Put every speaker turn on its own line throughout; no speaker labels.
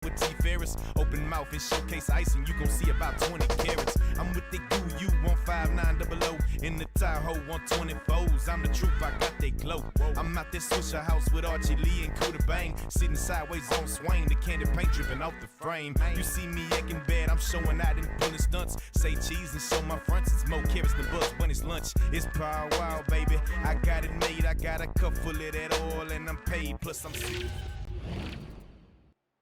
with T Ferris. Open mouth and showcase icing, you gon' see about 20 carats. I'm with the goo, you 15900 in the Tahoe 124s. I'm the truth, I got they glow. I'm out there Swisher House with Archie Lee and COTA Bang, sitting sideways on Swain, the candy paint dripping off the frame. You see me aching bad, I'm showing out and pulling stunts. Say cheese and show my fronts, it's more carrots than buzz when it's lunch. It's power wow, baby, I got it made. I got a cup full of that oil and I'm paid, plus I'm sick.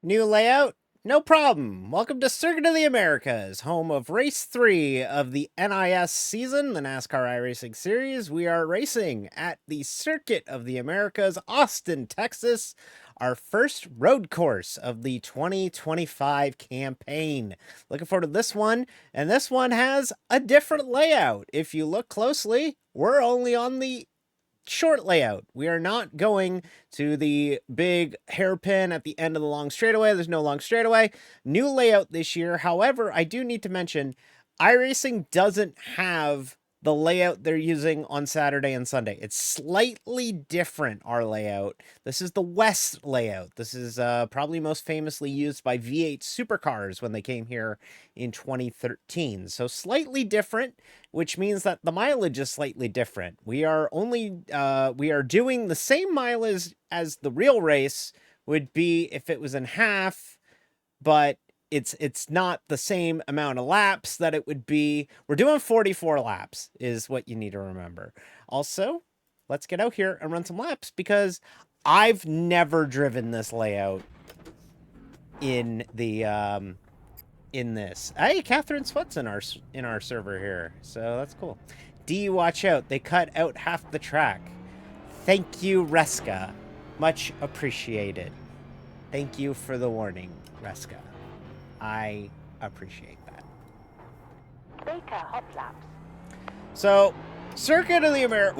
New layout? No problem. Welcome to Circuit of the Americas, home of Race 3 of the NIS season, the NASCAR iRacing series. We are racing at the Circuit of the Americas, Austin, Texas, our first road course of the 2025 campaign. Looking forward to this one, and this one has a different layout. If you look closely, we're only on the short layout. We are not going to the big hairpin at the end of the long straightaway. There's no long straightaway. New layout this year. However, I do need to mention iRacing doesn't have the layout they're using on Saturday and Sunday. It's slightly different, our layout. This is the West layout. This is probably most famously used by V8 supercars when they came here in 2013. So slightly different, which means that the mileage is slightly different. We are doing the same mileage as the real race would be if it was in half, but it's not the same amount of laps that it would be. We're doing 44 laps is what you need to remember. Also, let's get out here and run some laps because I've never driven this layout in the in this. Hey, Catherine Sweat's in our server here, so that's cool. D, watch out. They cut out half the track. Thank you, Reska. Much appreciated. Thank you for the warning, Reska. I appreciate that.
Baker hop laps.
So, Circuit of the Americas.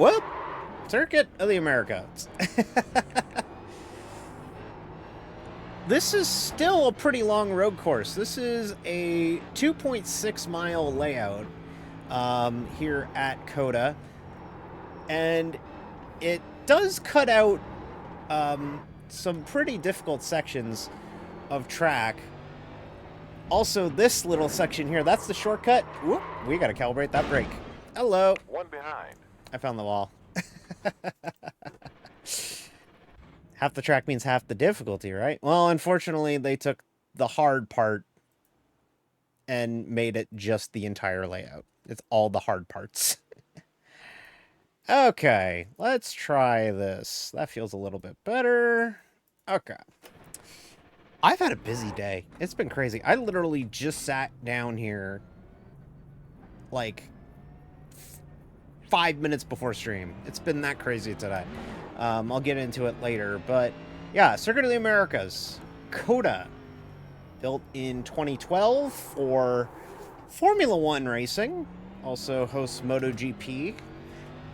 This is still a pretty long road course. This is a 2.6 mile layout here at COTA. And it does cut out some pretty difficult sections of track. Also, this little section here, that's the shortcut. Whoop, we got to calibrate that brake. Hello.
One behind.
I found the wall. Half the track means half the difficulty, right? Well, unfortunately, they took the hard part and made it just the entire layout. It's all the hard parts. Okay, let's try this. That feels a little bit better. Okay. I've had a busy day. It's been crazy. I literally just sat down here like 5 minutes before stream. It's been that crazy today. I'll get into it later. But yeah, Circuit of the Americas. COTA. Built in 2012 for Formula One racing. Also hosts MotoGP.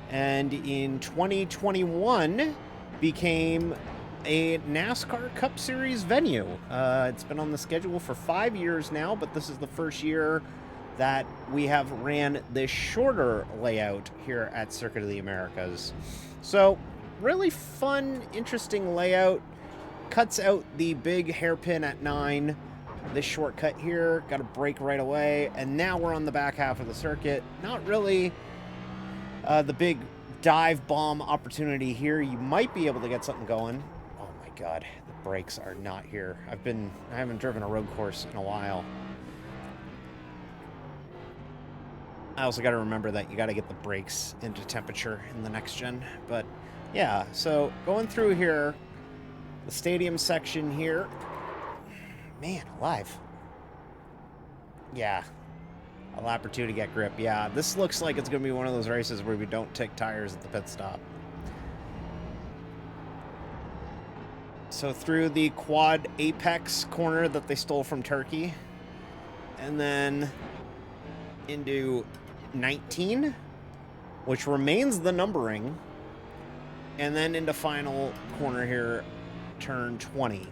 And in 2021 became a NASCAR Cup Series venue. It's been on the schedule for 5 years now, but this is the first year that we have ran this shorter layout here at Circuit of the Americas. So, really fun, interesting layout. Cuts out the big hairpin at 9. This shortcut here, got to brake right away, and now we're on the back half of the circuit. Not really the big dive bomb opportunity here. You might be able to get something going. Oh my god, the brakes are not here. I haven't driven a road course in a while. I also got to remember that you got to get the brakes into temperature in the next gen. But yeah, so going through here, the stadium section here. Man, alive. Yeah. A lap or two to get grip. Yeah, this looks like it's going to be one of those races where we don't take tires at the pit stop. So through the quad apex corner that they stole from Turkey. And then into 19, which remains the numbering. And then into final corner here, turn 20.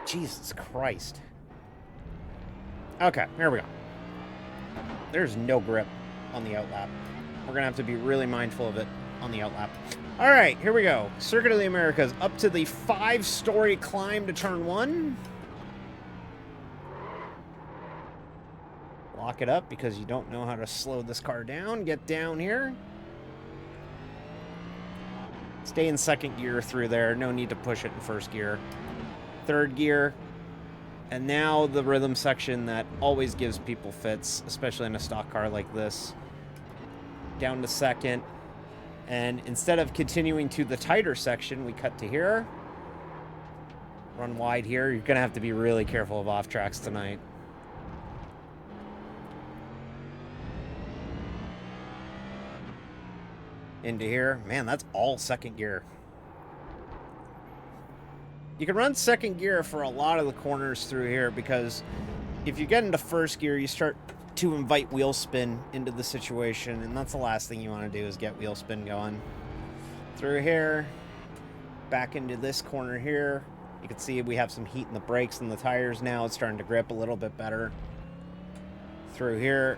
Jesus Christ. Okay, here we go. There's no grip on the outlap. We're going to have to be really mindful of it on the outlap. All right, here we go. Circuit of the Americas up to the 5-story climb to turn 1. Lock it up because you don't know how to slow this car down. Get down here. Stay in 2nd gear through there. No need to push it in 1st gear. 3rd gear. And now the rhythm section that always gives people fits, especially in a stock car like this. Down to 2nd. And instead of continuing to the tighter section, we cut to here. Run wide here. You're going to have to be really careful of off tracks tonight. Into here. Man, that's all 2nd gear. You can run 2nd gear for a lot of the corners through here because if you get into 1st gear, you start to invite wheel spin into the situation, and that's the last thing you want to do is get wheel spin going. Through here, back into this corner here. You can see we have some heat in the brakes and the tires now. It's starting to grip a little bit better. Through here,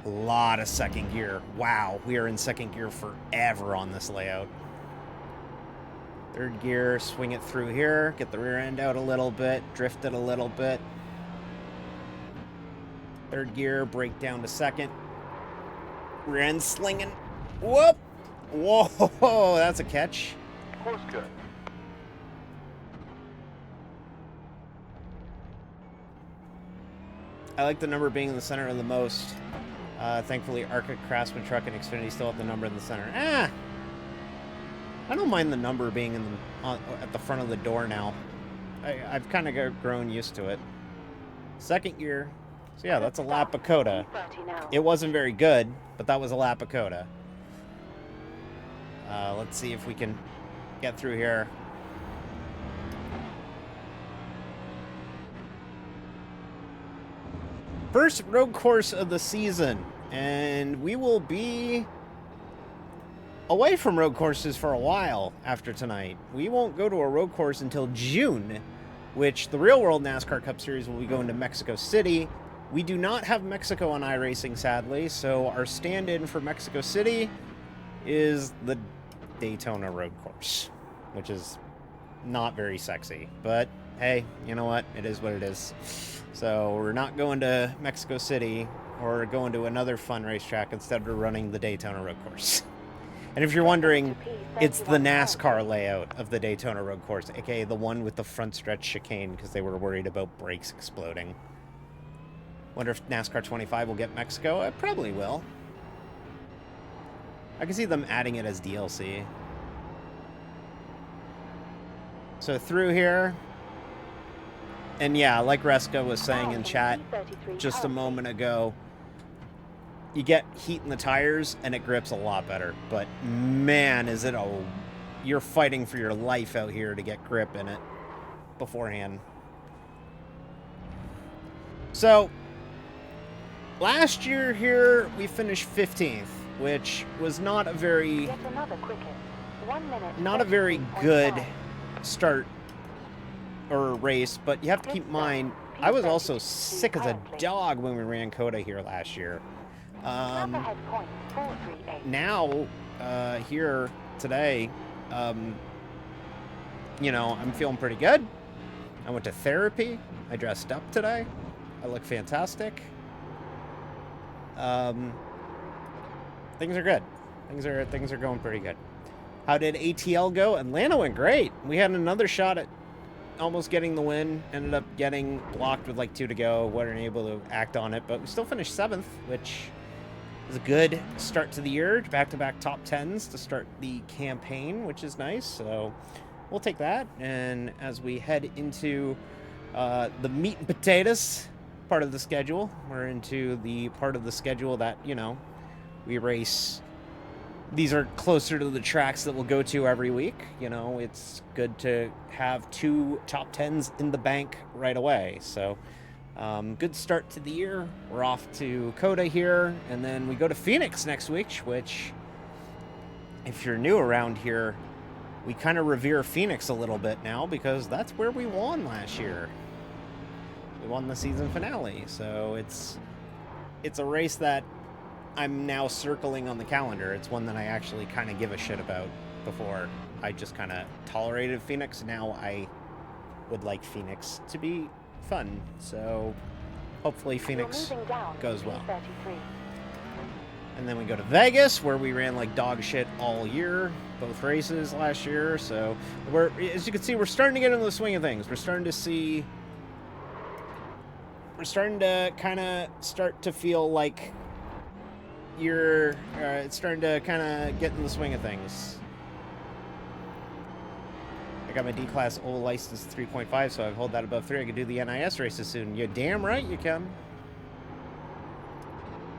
a lot of 2nd gear. Wow, we are in 2nd gear forever on this layout. 3rd gear, swing it through here, get the rear end out a little bit, drift it a little bit. 3rd gear, brake down to 2nd. Rear end slinging. Whoop! Whoa, that's a catch.
Course good.
I like the number being in the center of the most. Thankfully, Arctic Craftsman Truck and Xfinity still have the number in the center. I don't mind the number being in the, at the front of the door now. I've kind of grown used to it. 2nd gear. So yeah, that's a lap of COTA. It wasn't very good, but that was a lap of COTA. Let's see if we can get through here. First road course of the season, and we will be away from road courses for a while after tonight. We won't go to a road course until June, which the Real World NASCAR Cup Series will be going to Mexico City. We do not have Mexico on iRacing, sadly, so our stand-in for Mexico City is the Daytona road course, which is not very sexy, but hey, you know what? It is what it is. So we're not going to Mexico City or going to another fun racetrack instead of running the Daytona road course. And if you're wondering, it's the NASCAR layout of the Daytona road course, aka the one with the front stretch chicane because they were worried about brakes exploding. Wonder if NASCAR 25 will get Mexico? It probably will. I can see them adding it as DLC. So through here. And yeah, like Reska was saying in chat just a moment ago, you get heat in the tires and it grips a lot better. But man, is it you're fighting for your life out here to get grip in it beforehand. So last year here we finished 15th, which was not a very good start or race, but you have to keep in mind I was also sick as a dog when we ran COTA here last year. Now here today, you know, I'm feeling pretty good. I went to therapy. I dressed up today. I look fantastic. Things are good. Things are going pretty good. How did ATL go? Atlanta went great. We had another shot at almost getting the win. Ended up getting blocked with like 2 to go. Weren't able to act on it, but we still finished 7th, which is a good start to the year. Back-to-back top 10s to start the campaign, which is nice. So we'll take that. And as we head into the meat and potatoes part of the schedule, we're into the part of the schedule that, you know, we race. These are closer to the tracks that we'll go to every week. You know, it's good to have 2 top 10s in the bank right away. So good start to the year. We're off to COTA here, and then we go to Phoenix next week, which, if you're new around here, we kind of revere Phoenix a little bit now because that's where we won last year. We won the season finale, so it's a race that I'm now circling on the calendar. It's one that I actually kind of give a shit about. before. I just kind of tolerated Phoenix. Now I would like Phoenix to be fun. So hopefully Phoenix
You're moving down
goes well.
33.
And then we go to Vegas, where we ran like dog shit all year, both races last year. So we're, as you can see, we're starting to get into the swing of things. We're starting to kind of start to feel like it's starting to kind of get in the swing of things. I got my D-Class O license 3.5, so I hold that above 3. I can do the NIS races soon. You're damn right you can.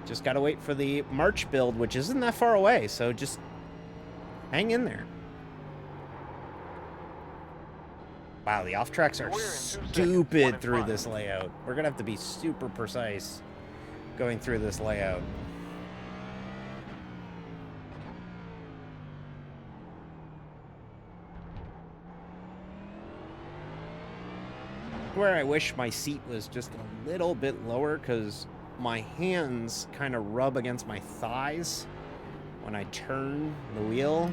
Just gotta wait for the March build, which isn't that far away, so just hang in there. Wow, the off-tracks are stupid through this layout. We're gonna have to be super precise going through this layout. Where I wish my seat was just a little bit lower, because my hands kind of rub against my thighs when I turn the wheel.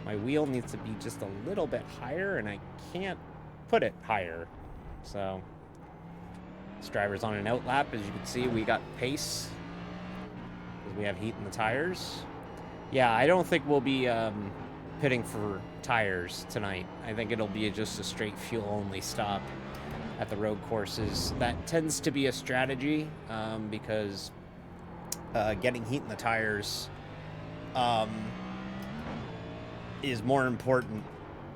My wheel needs to be just a little bit higher, and I can't put it higher. So this driver's on an out lap. As you can see, we got pace because we have heat in the tires. Yeah, I don't think we'll be pitting for tires tonight. I think it'll be just a straight fuel-only stop at the road courses. That tends to be a strategy because getting heat in the tires is more important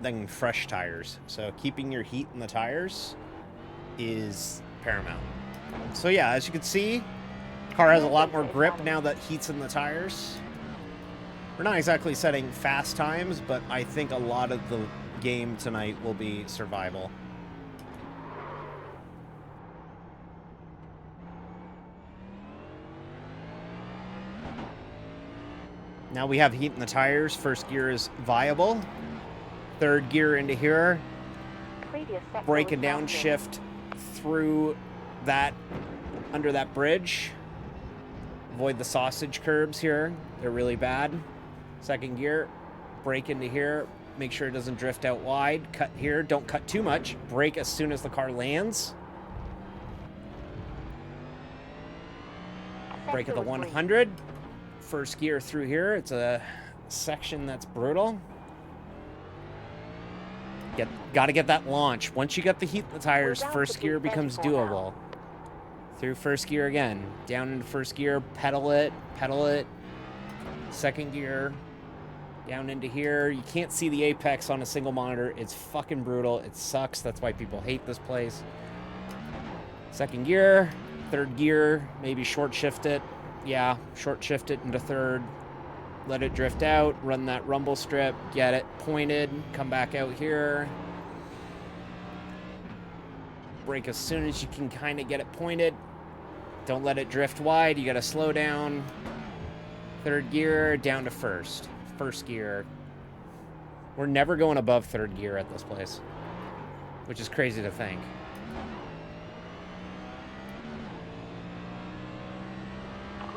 than fresh tires. So keeping your heat in the tires is paramount. So yeah, as you can see, car has a lot more grip now that heat's in the tires. We're not exactly setting fast times, but I think a lot of the game tonight will be survival. Now we have heat in the tires. First gear is viable. Third gear into here. Brake and downshift through that, under that bridge. Avoid the sausage curbs here. They're really bad. Second gear, brake into here. Make sure it doesn't drift out wide. Cut here. Don't cut too much. Brake as soon as the car lands. Brake at the 100. First gear through here. It's a section that's brutal. Got to get that launch. Once you get the heat in the tires, first gear becomes doable. Through first gear again. Down into first gear. Pedal it. Pedal it. Second gear. Down into here. You can't see the apex on a single monitor. It's fucking brutal. It sucks. That's why people hate this place. Second gear. Third gear. Maybe short shift it. Yeah, short shift it into third, let it drift out, run that rumble strip, get it pointed, come back out here. Brake as soon as you can kind of get it pointed. Don't let it drift wide, you gotta slow down. Third gear, down to first. First gear. We're never going above third gear at this place, which is crazy to think.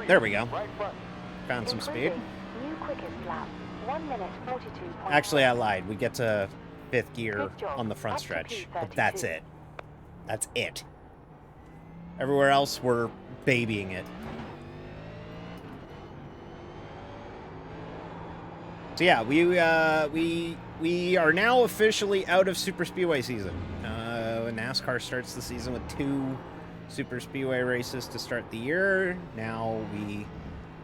There we go. Found some speed.
New quickest lap. 1 minute 42.
Actually, I lied. We get to fifth gear on the front stretch, but that's it. That's it. Everywhere else, we're babying it. So yeah, we are now officially out of Super Speedway season. NASCAR starts the season with 2 Super Speedway races to start the year. Now we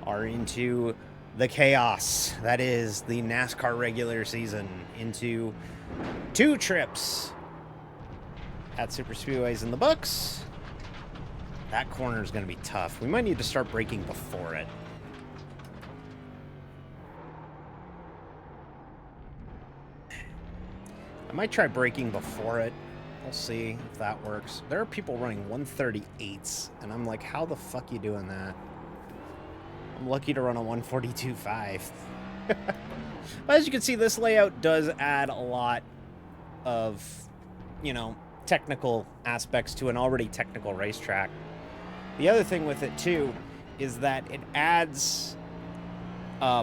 are into the chaos that is the NASCAR regular season, into 2 trips at Super Speedways in the books. That corner is going to be tough. We might need to start braking before it. I might try braking before it. We'll see if that works. There are people running 138s, and I'm like, how the fuck you doing that? I'm lucky to run a 142.5. But as you can see, this layout does add a lot of, you know, technical aspects to an already technical racetrack. The other thing with it, too, is that it adds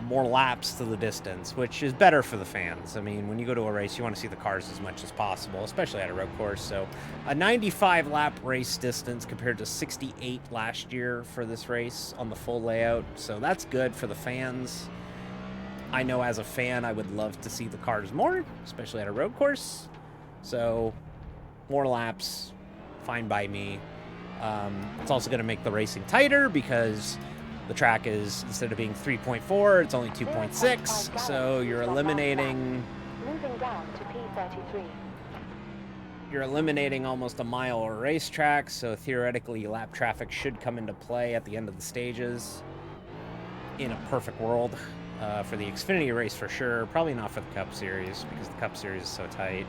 more laps to the distance, which is better for the fans. I mean, when you go to a race, you want to see the cars as much as possible, especially at a road course. So a 95 lap race distance compared to 68 last year for this race on the full layout. So that's good for the fans. I know as a fan, I would love to see the cars more, especially at a road course. So more laps, fine by me. It's also going to make the racing tighter because the track is, instead of being 3.4, it's only 2.6, so you're eliminating...
Moving down to P33.
You're eliminating almost a mile of racetrack, so theoretically lap traffic should come into play at the end of the stages. In a perfect world. For the Xfinity race for sure, probably not for the Cup Series, because the Cup Series is so tight.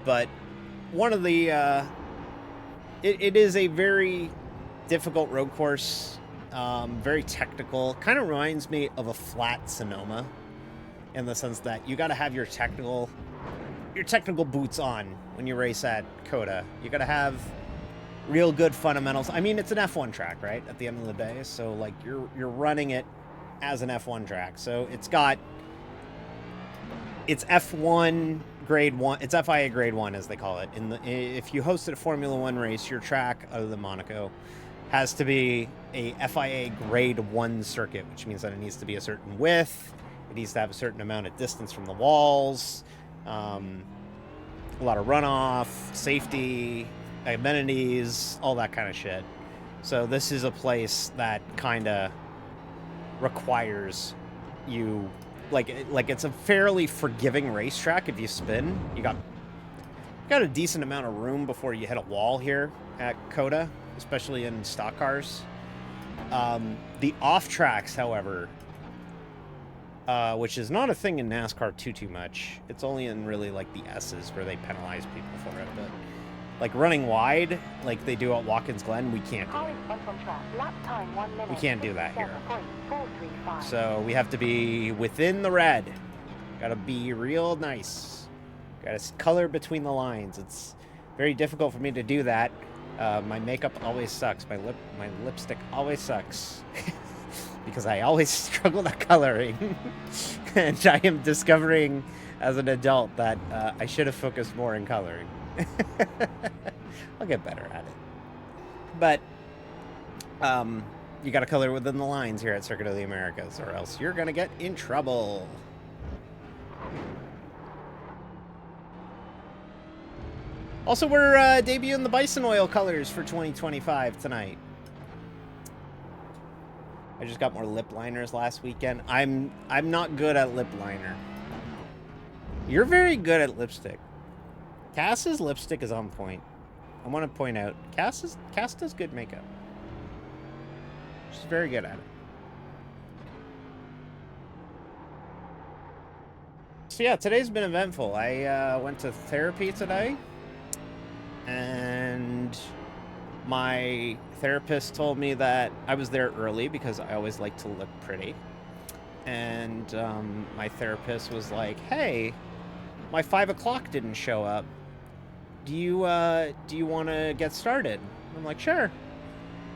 But one of the... It is a very difficult road course, very technical. Kind of reminds me of a flat Sonoma, in the sense that you got to have your technical boots on when you race at COTA. You got to have real good fundamentals. I mean, it's an F1 track, right? At the end of the day, so like you're running it as an F1 track. So it's F1 grade 1. It's FIA grade 1, as they call it. If you hosted a Formula 1 race, your track, other than Monaco, has to be a FIA grade 1 circuit, which means that it needs to be a certain width. It needs to have a certain amount of distance from the walls, a lot of runoff, safety, amenities, all that kind of shit. So this is a place that kind of requires you... Like it's a fairly forgiving racetrack if you spin. You got a decent amount of room before you hit a wall here at COTA, especially in stock cars. The off tracks, however, which is not a thing in NASCAR too much. It's only in really like the S's where they penalize people for it. But like running wide, like they do at Watkins Glen, we can't do it. We can't do that here. So we have to be within the red. Gotta be real nice. Gotta color between the lines. It's very difficult for me to do that. My makeup always sucks. My lipstick always sucks. Because I always struggle at coloring. And I am discovering as an adult that I should have focused more in coloring. I'll get better at it. But you gotta color within the lines here at Circuit of the Americas, or else you're gonna get in trouble. Also, we're debuting the Bison Oil colors for 2025 tonight. I just got more lip liners last weekend. I'm not good at lip liner. You're very good at lipstick. Cass's lipstick is on point. I want to point out, Cass does good makeup. She's very good at it. So yeah, today's been eventful. I went to therapy today, and my therapist told me that I was there early because I always like to look pretty. And my therapist was like, "Hey, my 5 o'clock didn't show up. Do you want to get started?" I'm like, "Sure."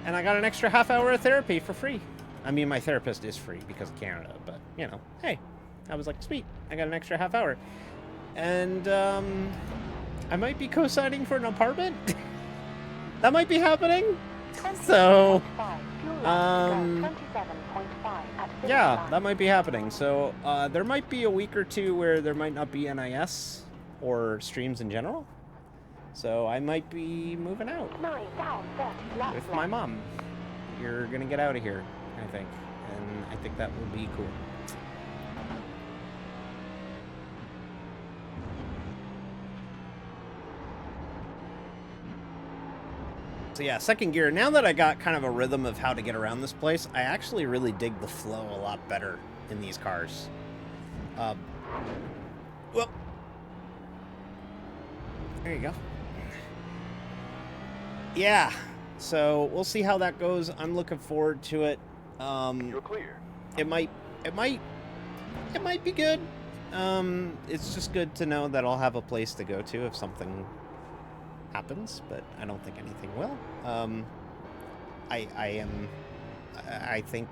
And I got an extra half hour of therapy for free. I mean, my therapist is free because of Canada, but, you know, hey, I was like, sweet, I got an extra half hour. And I might be co-signing for an apartment. That might be happening. So, yeah, that might be happening. So, there might be a week or two where there might not be NIS or streams in general. So I might be moving out with my mom. You're gonna get out of here, I think. And I think that would be cool. So yeah, second gear. Now that I got kind of a rhythm of how to get around this place, I actually really dig the flow a lot better in these cars. Well, there you go. Yeah, so we'll see how that goes. I'm looking forward to it.
You're clear.
It might be good. It's just good to know that I'll have a place to go to if something happens, but I don't think anything will. I am I think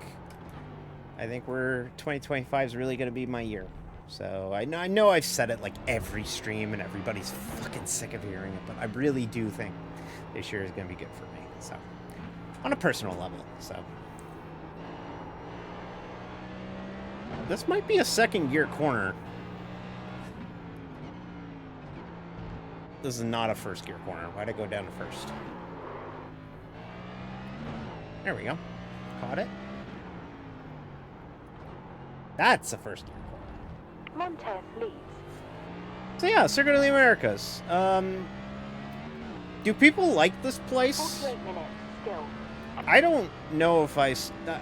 we're 2025 is really going to be my year. So I know I've said it like every stream and everybody's fucking sick of hearing it, but I really do think this year is going to be good for me. So on a personal level. So this might be a second gear corner. This is not a first gear corner. Why'd I go down to first? There we go. Caught it. That's a first gear corner.
Montez leads.
So yeah, Circuit of the Americas. Do people like this place?
48 minutes still.
I don't know if I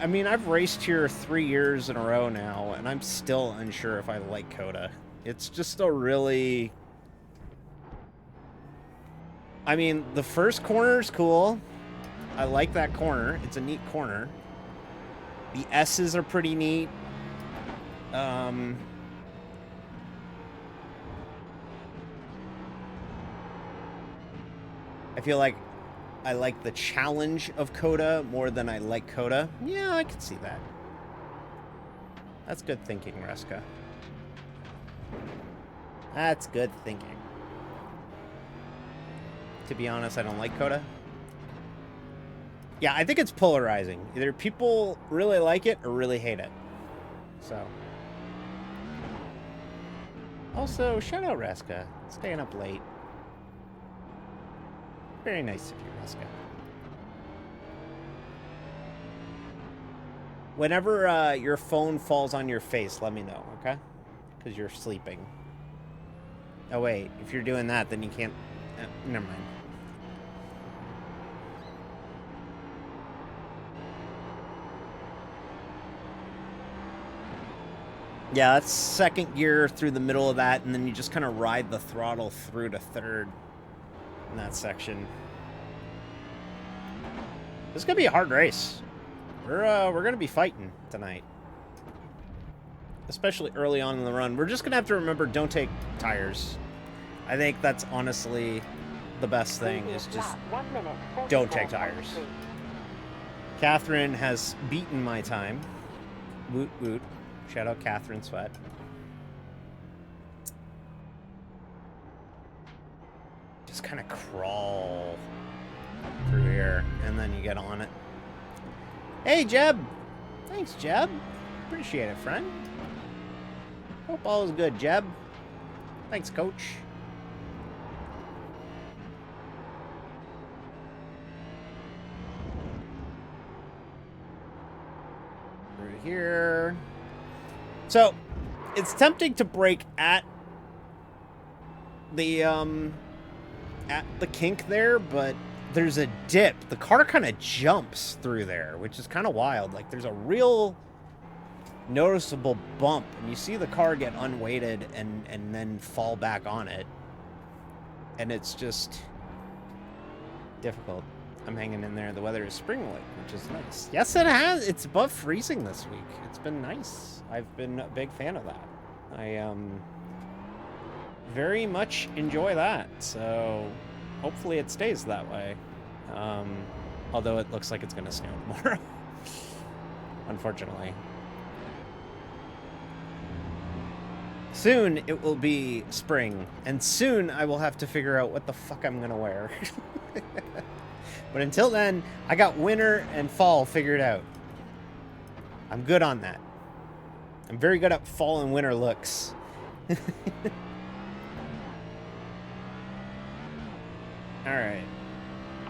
mean, I've raced here 3 years in a row now, and I'm still unsure if I like COTA. It's just a really... I mean, the first corner is cool. I like that corner. It's a neat corner. The S's are pretty neat. I feel like I like the challenge of COTA more than I like COTA. Yeah, I can see that. That's good thinking, Reska. That's good thinking. To be honest, I don't like COTA. Yeah, I think it's polarizing. Either people really like it or really hate it. So. Also, shout out Reska. Staying up late. Very nice of you, Reska. Whenever your phone falls on your face, let me know, okay? Because you're sleeping. Oh, wait. If you're doing that, then you can't... never mind. Yeah, that's second gear through the middle of that, and then you just kind of ride the throttle through to third in that section. This is gonna be a hard race. We're gonna be fighting tonight, especially early on in the run. We're just gonna have to remember, don't take tires. I think that's honestly the best thing, is just don't take tires. Catherine has beaten my time. Woot woot. Shout out Catherine Sweat. Just kind of crawl through here, and then you get on it. Hey, Jeb! Thanks, Jeb. Appreciate it, friend. Hope all is good, Jeb. Thanks, coach. Through here. So, it's tempting to brake at the kink there, but there's a dip. The car kind of jumps through there, which is kind of wild. Like, there's a real noticeable bump, and you see the car get unweighted and then fall back on it. And it's just difficult. I'm hanging in there. The weather is spring-like, which is nice. Yes, it has. It's above freezing this week. It's been nice. I've been a big fan of that. I very much enjoy that. So hopefully it stays that way. Although it looks like it's going to snow tomorrow. Unfortunately. Soon it will be spring, and soon I will have to figure out what the fuck I'm going to wear. But until then, I got winter and fall figured out. I'm good on that. I'm very good at fall and winter looks. Alright.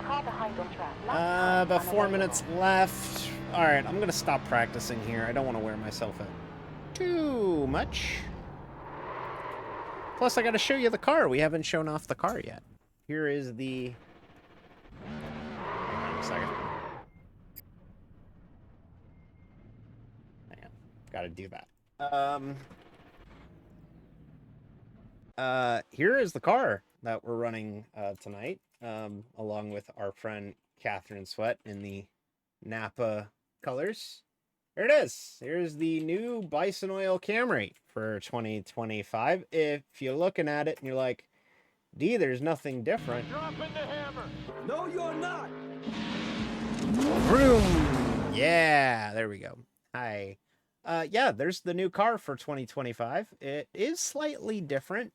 About 4 minutes left. Alright, I'm gonna stop practicing here. I don't want to wear myself out too much. Plus, I gotta show you the car. We haven't shown off the car yet. Here is the... Hang on a second. Hang on. Gotta do that. Here is the car that we're running tonight, along with our friend Catherine Sweat in the Napa colors. There it is. Here's the new Bison Oil Camry for 2025. If you're looking at it and you're like, D, there's nothing different.
Dropping the hammer. No, you're not.
Vroom. Yeah, there we go. Hi. Yeah, there's the new car for 2025. It is slightly different.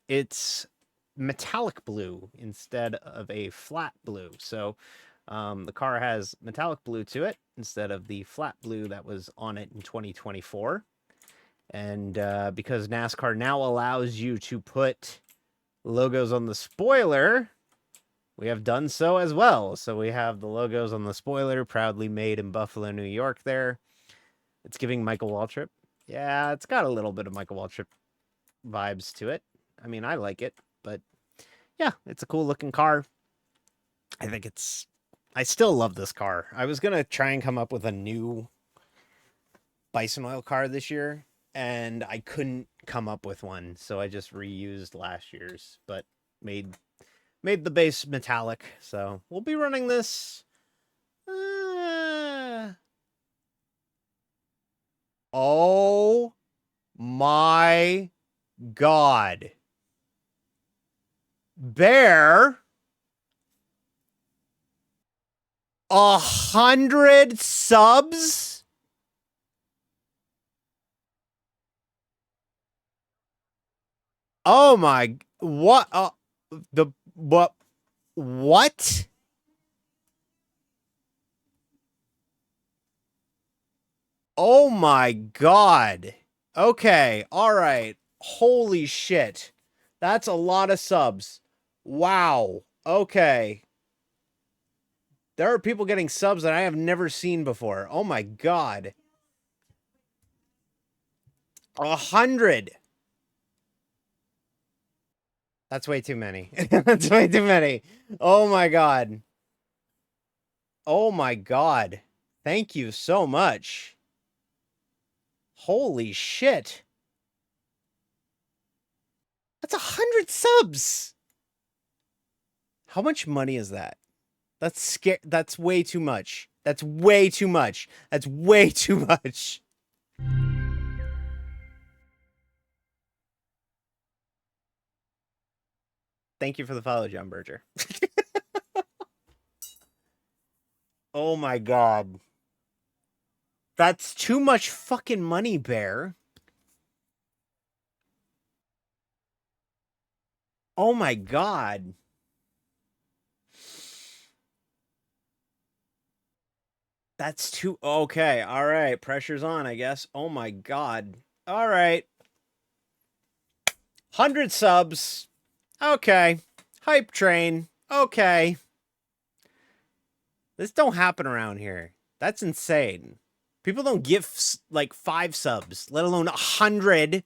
It's metallic blue instead of a flat blue. So, the car has metallic blue to it instead of the flat blue that was on it in 2024. And because NASCAR now allows you to put logos on the spoiler, we have done so as well. So we have the logos on the spoiler, proudly made in Buffalo, New York there. It's giving Michael Waltrip. Yeah, it's got a little bit of Michael Waltrip vibes to it. I mean, I like it, but yeah, it's a cool looking car. I still love this car. I was going to try and come up with a new Bison Oil car this year, and I couldn't come up with one. So I just reused last year's, but made the base metallic. So we'll be running this. Oh my God. Bear, 100 subs? Oh my, what? What? Oh my God. Okay, all right. Holy shit. That's a lot of subs. Wow. Okay. There are people getting subs that I have never seen before. Oh my God. 100. That's way too many. That's way too many. Oh my God. Oh my God. Thank you so much. Holy shit. That's 100 subs. How much money is that? That's way too much. That's way too much. That's way too much. Thank you for the follow, John Berger. Oh my God. That's too much fucking money, Bear. Oh my God. That's too okay. All right, pressure's on, I guess. Oh my God. All right. 100 subs. Okay. Hype train. Okay. This don't happen around here. That's insane. People don't give like 5 subs, let alone 100.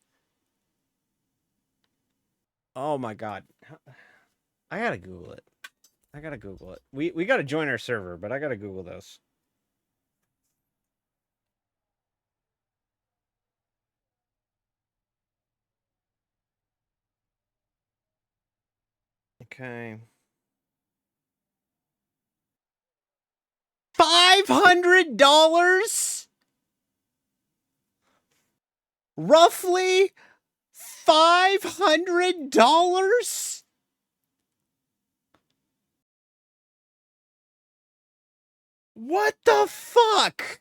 Oh my God. I gotta Google it. I gotta Google it. We gotta join our server, but I gotta Google this. Okay. $500? Roughly $500? What the fuck?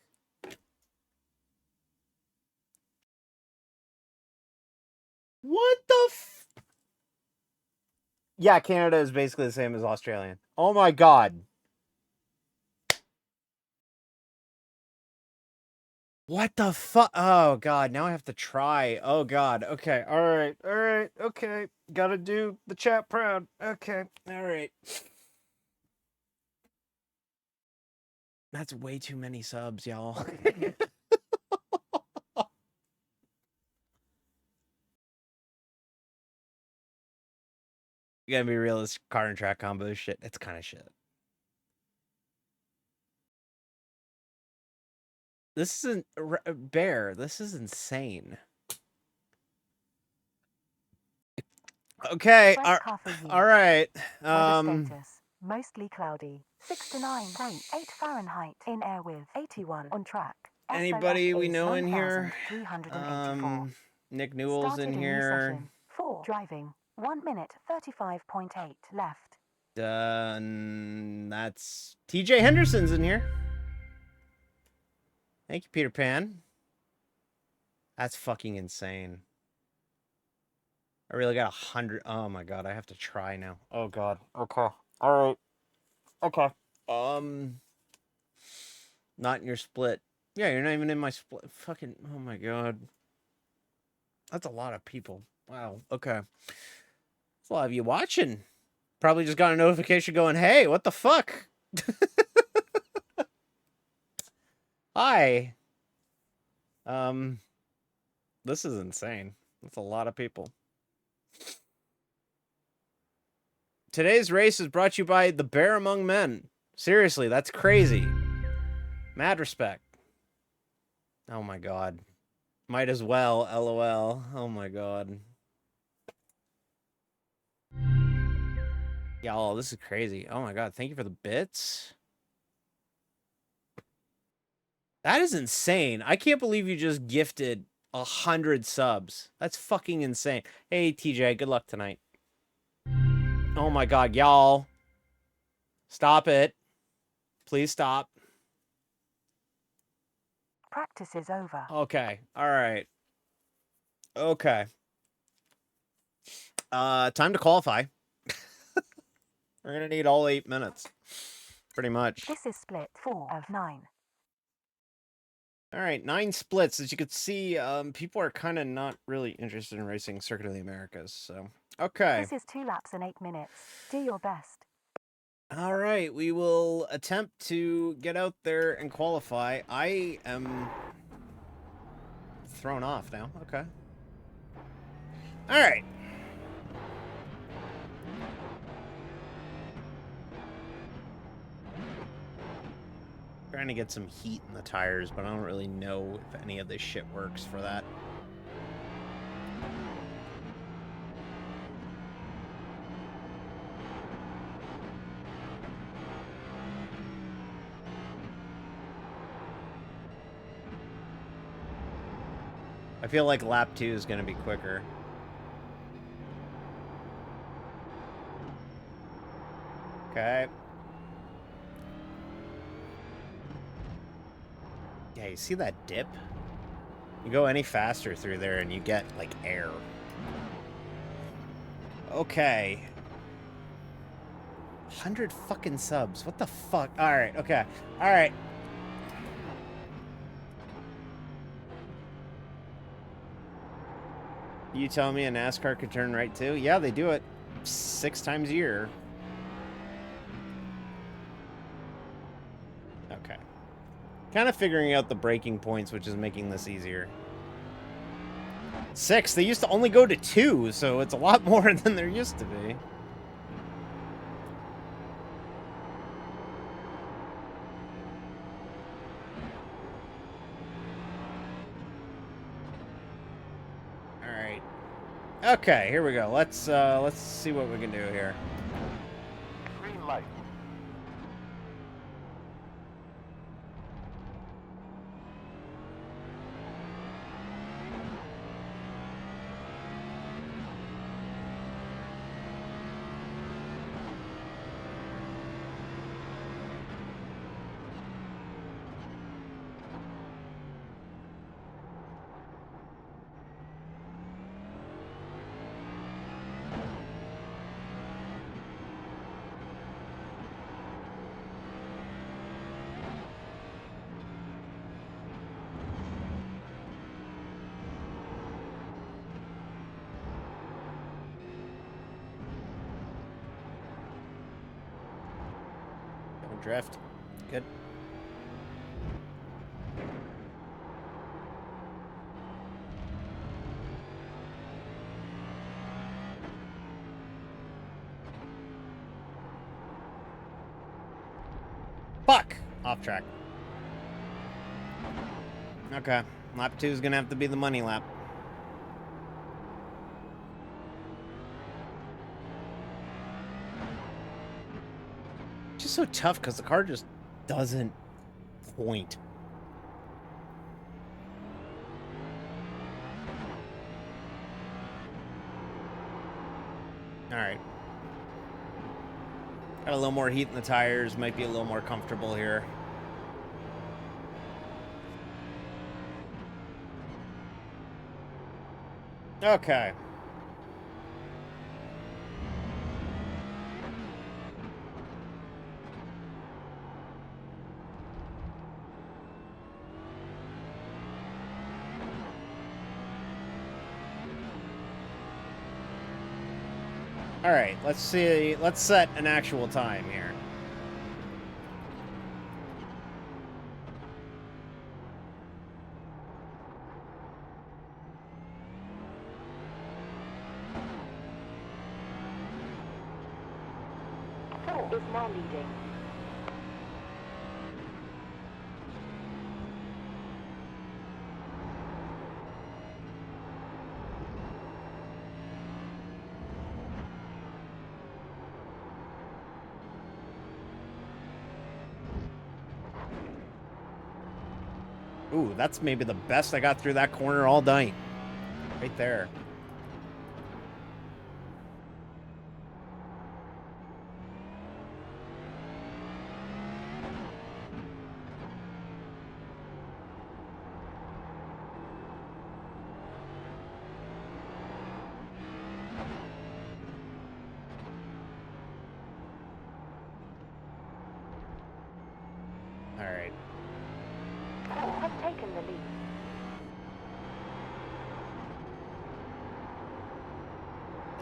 What the Yeah, Canada is basically the same as Australian. Oh my God. What the fuck? Oh God, now I have to try. Oh God. Okay. All right. All right. Okay. Gotta do the chat proud. Okay. All right. That's way too many subs, y'all. You gotta be real. This car and track combo shit. It's kind of shit. This isn't Bear. This is insane. Okay.
Press half a
All right.
Weather status. Mostly cloudy. 69.8 Fahrenheit. In air with 81 on track.
Anybody
SOS
we
is
know in here?
9,384.
Nick Newell's
Started
in
a new
here.
session. 4 driving. 1 minute 35.8 left.
That's TJ Henderson's in here. Thank you, Peter Pan. That's fucking insane. I really got 100. Oh my god, I have to try now. Oh god. Okay. All right. Okay. Not in your split. Yeah, you're not even in my split. Fucking. Oh my god. That's a lot of people. Wow. Okay. That's a lot of you watching. Probably just got a notification going, "Hey, what the fuck?" Hi. Um. This is insane. That's a lot of people. Today's race is brought to you by the Bear Among Men. Seriously, that's crazy. Mad respect. Oh my god. Might as well, lol. Oh my god. Y'all, this is crazy. Oh my god, thank you for the bits. That is insane. I can't believe you just gifted 100 subs. That's fucking insane. Hey, TJ, good luck tonight. Oh my god, y'all. Stop it. Please stop.
Practice is over.
Okay, alright. Okay. Time to qualify. We're gonna need all 8 minutes. Pretty much.
This is split 4 of 9.
All right, 9 splits. As you can see, people are kind of not really interested in racing Circuit of the Americas. So, okay.
This is 2 laps and 8 minutes. Do your best.
All right, we will attempt to get out there and qualify. I am thrown off now. Okay. All right. Trying to get some heat in the tires, but I don't really know if any of this shit works for that. I feel like lap 2 is going to be quicker. Okay. Yeah, you see that dip? You go any faster through there and you get, like, air. Okay. 100 fucking subs. What the fuck? Alright, okay. Alright. You tell me a NASCAR could turn right too? Yeah, they do it 6 times a year. Okay. Kind of figuring out the braking points, which is making this easier. 6. They used to only go to 2, so it's a lot more than there used to be. All right. Okay, here we go. Let's see what we can do here.
Green light.
Don't drift. Good. Fuck! Off track. Okay. Lap 2 is gonna have to be the money lap. Just so tough because the car just doesn't point. Alright. Got a little more heat in the tires. Might be a little more comfortable here. Okay. All right, let's see. Let's set an actual time here.
Is now leading.
Ooh, that's maybe the best I got through that corner all night. Right there. All right.
Has taken the lead.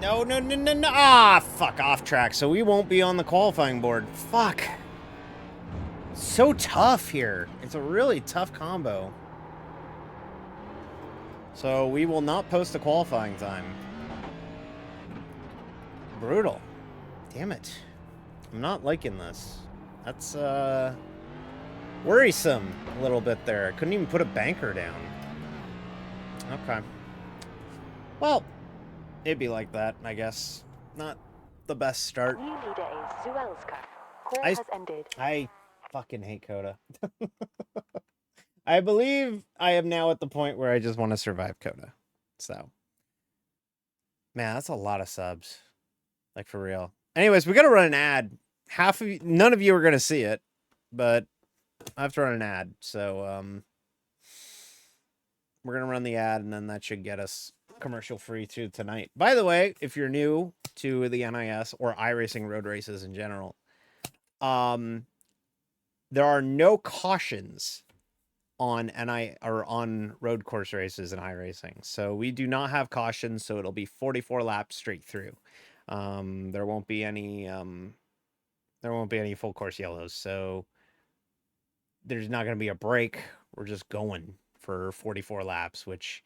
No, no, no, no, no. Ah, fuck, off track. So we won't be on the qualifying board. Fuck. So tough here. It's a really tough combo. So we will not post a qualifying time. Brutal. Damn it. I'm not liking this. That's, worrisome a little bit there. I couldn't even put a banker down. Okay. Well, it'd be like that, I guess. Not the best start.
New leader is Zuelska. Call
I-
has ended.
I fucking hate COTA. I believe I am now at the point where I just want to survive COTA. So, man, that's a lot of subs. Like, for real. Anyways, we got to run an ad. None of you are going to see it, but I have to run an ad. So, we're going to run the ad, and then that should get us commercial free too tonight. By the way, if you're new to the NIS or iRacing road races in general, there are no cautions on on road course races in iRacing. So we do not have cautions, so it'll be 44 laps straight through. There won't be any full course yellows. So there's not going to be a break. We're just going for 44 laps, which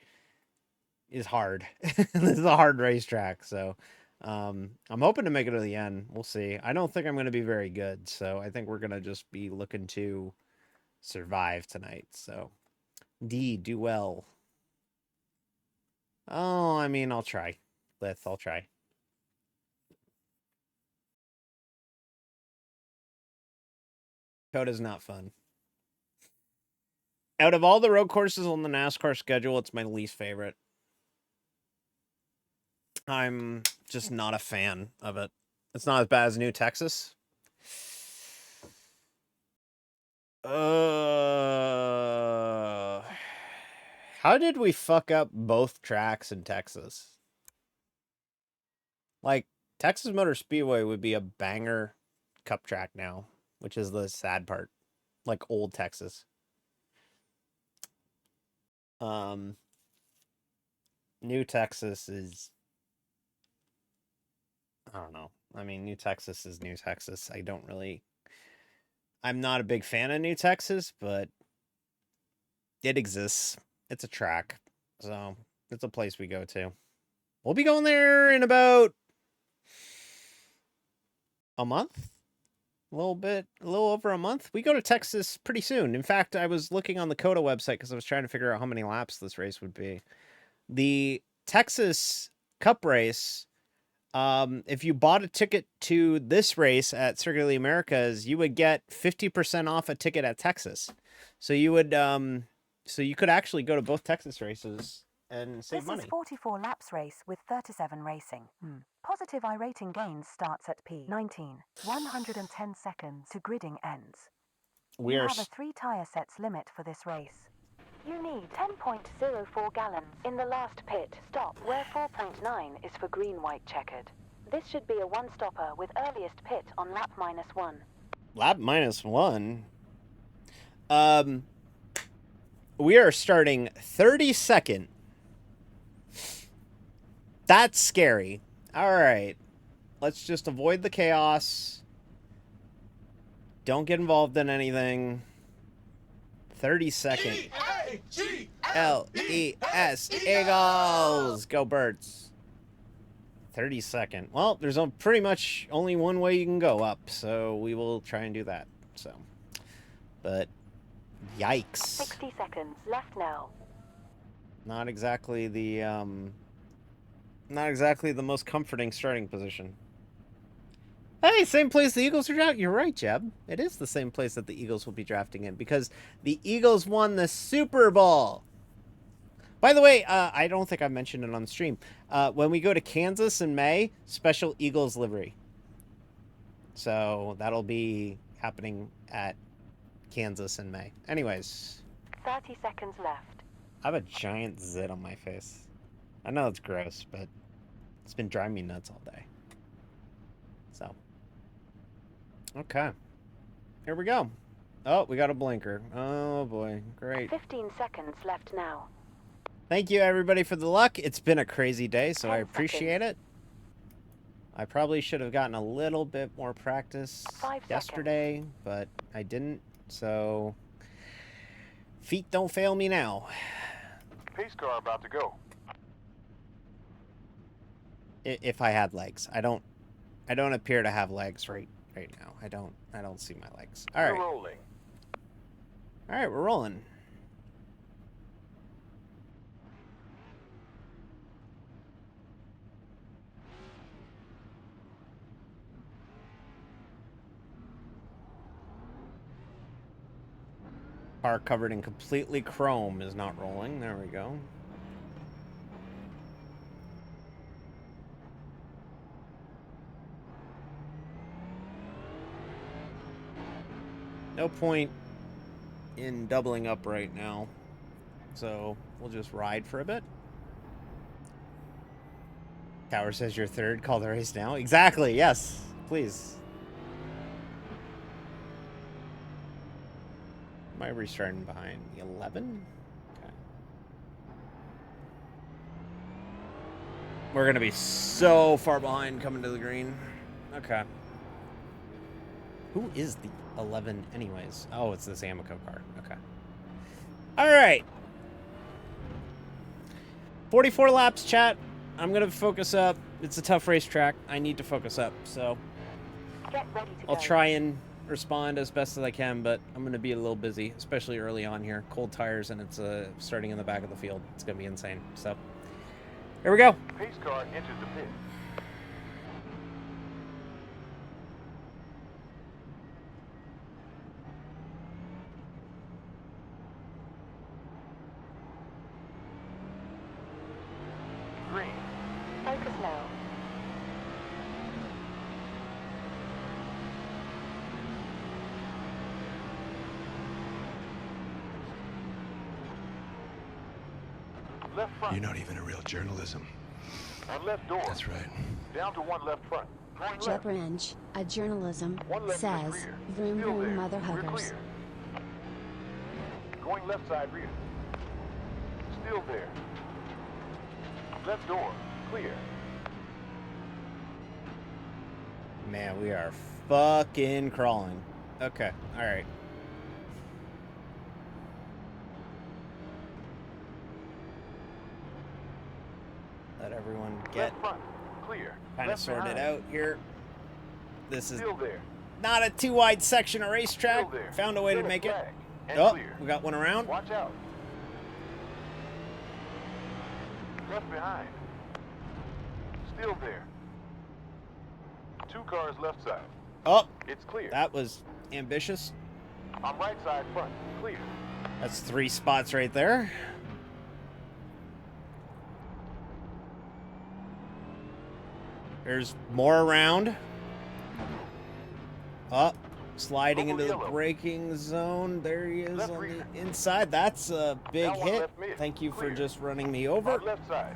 is hard. This is a hard racetrack, so I'm hoping to make it to the end. We'll see. I don't think I'm going to be very good, so I think we're going to just be looking to survive tonight. So do well. Oh, I mean, I'll try. I'll try. COTA's not fun. Out of all the road courses on the NASCAR schedule, it's my least favorite. I'm just not a fan of it. It's not as bad as New Texas. How did we fuck up both tracks in Texas? Like, Texas Motor Speedway would be a banger cup track now, which is the sad part. Like old Texas. New Texas is, I don't know. I mean, New Texas is New Texas. I'm not a big fan of New Texas, but it exists. It's a track. So it's a place we go to. We'll be going there in about a month. A little over a month. We go to Texas pretty soon. In fact, I was looking on the COTA website because I was trying to figure out how many laps this race would be. The Texas Cup race, if you bought a ticket to this race at Circuit of the Americas, you would get 50% off a ticket at Texas. So you would, so you could actually go to both Texas races and save money.
This is 44 laps race with 37 racing. Positive iRating gains starts at P19. 110 seconds to gridding ends. You have a 3 tyre sets limit for this race. You need 10.04 gallons in the last pit stop, where 4.9 is for green-white checkered. This should be a one-stopper with earliest pit on lap -1.
Lap -1? We are starting 32nd. That's scary. All right. Let's just avoid the chaos. Don't get involved in anything. 32nd. L-E-S. Eagles. Go Birds. 32nd. Well, there's pretty much only one way you can go up, so we will try and do that. So, but yikes.
60 seconds left now.
Not exactly the most comforting starting position. Hey, same place the Eagles are drafting. You're right, Jeb. It is the same place that the Eagles will be drafting in because the Eagles won the Super Bowl. By the way, I don't think I mentioned it on stream. When we go to Kansas in May, special Eagles livery. So that'll be happening at Kansas in May. Anyways.
30 seconds left.
I have a giant zit on my face. I know it's gross, but it's been driving me nuts all day. So. Okay. Here we go. Oh, we got a blinker. Oh, boy. Great.
15 seconds left now.
Thank you, everybody, for the luck. It's been a crazy day, so I
10
appreciate it. I probably should have gotten a little bit more practice
5
yesterday, but I didn't, so feet don't fail me now.
Pace car about to go.
If I had legs. I don't appear to have legs right now. I don't see my legs. All right.
We're rolling.
All right, we're rolling. Car covered in completely chrome is not rolling. There we go. No point in doubling up right now. So we'll just ride for a bit. Tower says you're third. Call the race now. Exactly. Yes. Please. Am I restarting behind 11? Okay. We're going to be so far behind coming to the green. Okay. Who is the 11 anyways? Oh, it's this Amico car. Okay. All right. 44 laps, chat. I'm going to focus up. It's a tough racetrack. I need to focus up, so
Get ready to
I'll
go.
try and respond as best as I can, but I'm going to be a little busy, especially early on here. Cold tires, and it's starting in the back of the field. It's going to be insane. So, here we go.
Pace car enters the pit. Green.
Focus now.
Left front.
You're not even a real journalism.
On left door.
That's right.
Down to one left front. Going left.
Jebrange, a journalism,
One left
says,
is rear.
vroom
Still
vroom
there.
mother
We're
huggers.
clear. Going left side rear. Still there. Left door. Clear.
Man, we are fucking crawling. Okay, all right. Let everyone get
Left front. Clear.
kind of
Left
sorted
behind.
out here. This is
Still there.
not a too wide section of racetrack.
Still there.
Found a way to
Red
make it.
flag. And
Oh,
clear.
we got one around.
Watch out. Left behind. Still there. Two cars left side.
Oh,
It's clear.
that was ambitious.
On right side front. Clear.
That's 3 spots right there. There's more around. Oh, Sliding
Local
into the
yellow.
braking zone. There he is
Left
on
rear.
the inside. That's a big
Now on
hit.
left mid.
Thank you for
Clear.
just running me over.
On left side.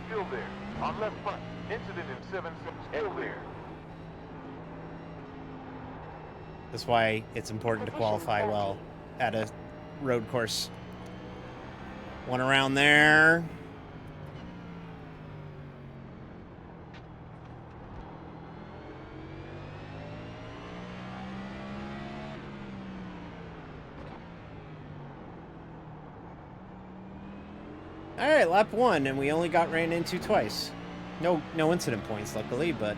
Still there. On left front. Incident in 7-6. Still there.
That's why it's important to
Position
qualify
30.
well at a road course. One around there. All right, lap 1, and we only got ran into twice. No incident points, luckily, but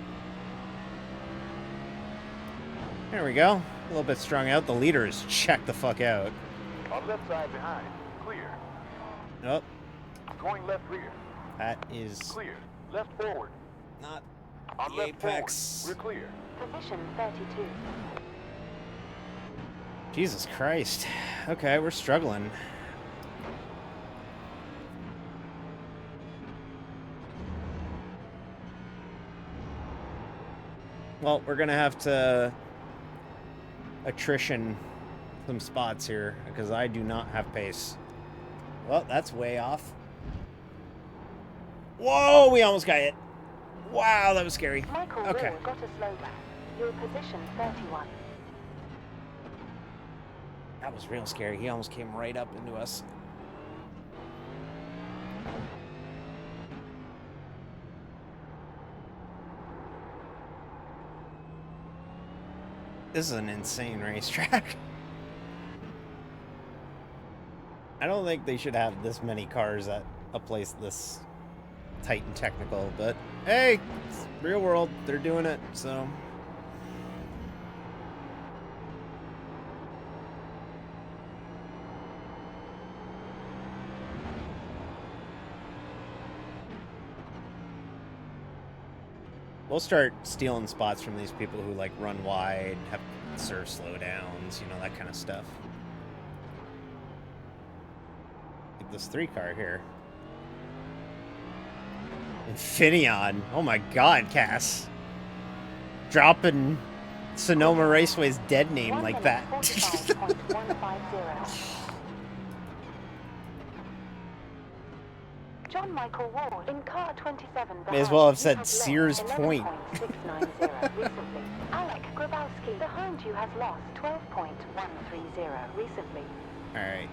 there we go. A little bit strung out. The leader is checked the fuck out.
On left side behind. Clear.
Oh,
Going left rear.
that is
Clear. Left forward.
not
On
the
left
apex.
forward. We're clear.
Position 32.
Jesus Christ. Okay, we're struggling. Well, we're gonna have to attrition some spots here because I do not have pace. Well, that's way off. Whoa, we almost got hit. Wow, that was scary.
Michael
Okay.
Wall got a slow lap. Your position 31.
That was real scary. He almost came right up into us. This is an insane racetrack. I don't think they should have this many cars at a place this tight and technical, but hey, it's real world. They're doing it, so. We'll start stealing spots from these people who like run wide, have surf slowdowns, you know, that kind of stuff. Like this 3-car here. Infineon. Oh my god, Cass. Dropping Sonoma Raceway's dead name
1
like
minute,
that.
45.150. John Michael Ward in car 27.
May as well have said
behind, you
Sears
lost
Point.
11.690 recently. Alec Grabowski behind you has lost 12.130 recently.
Alright.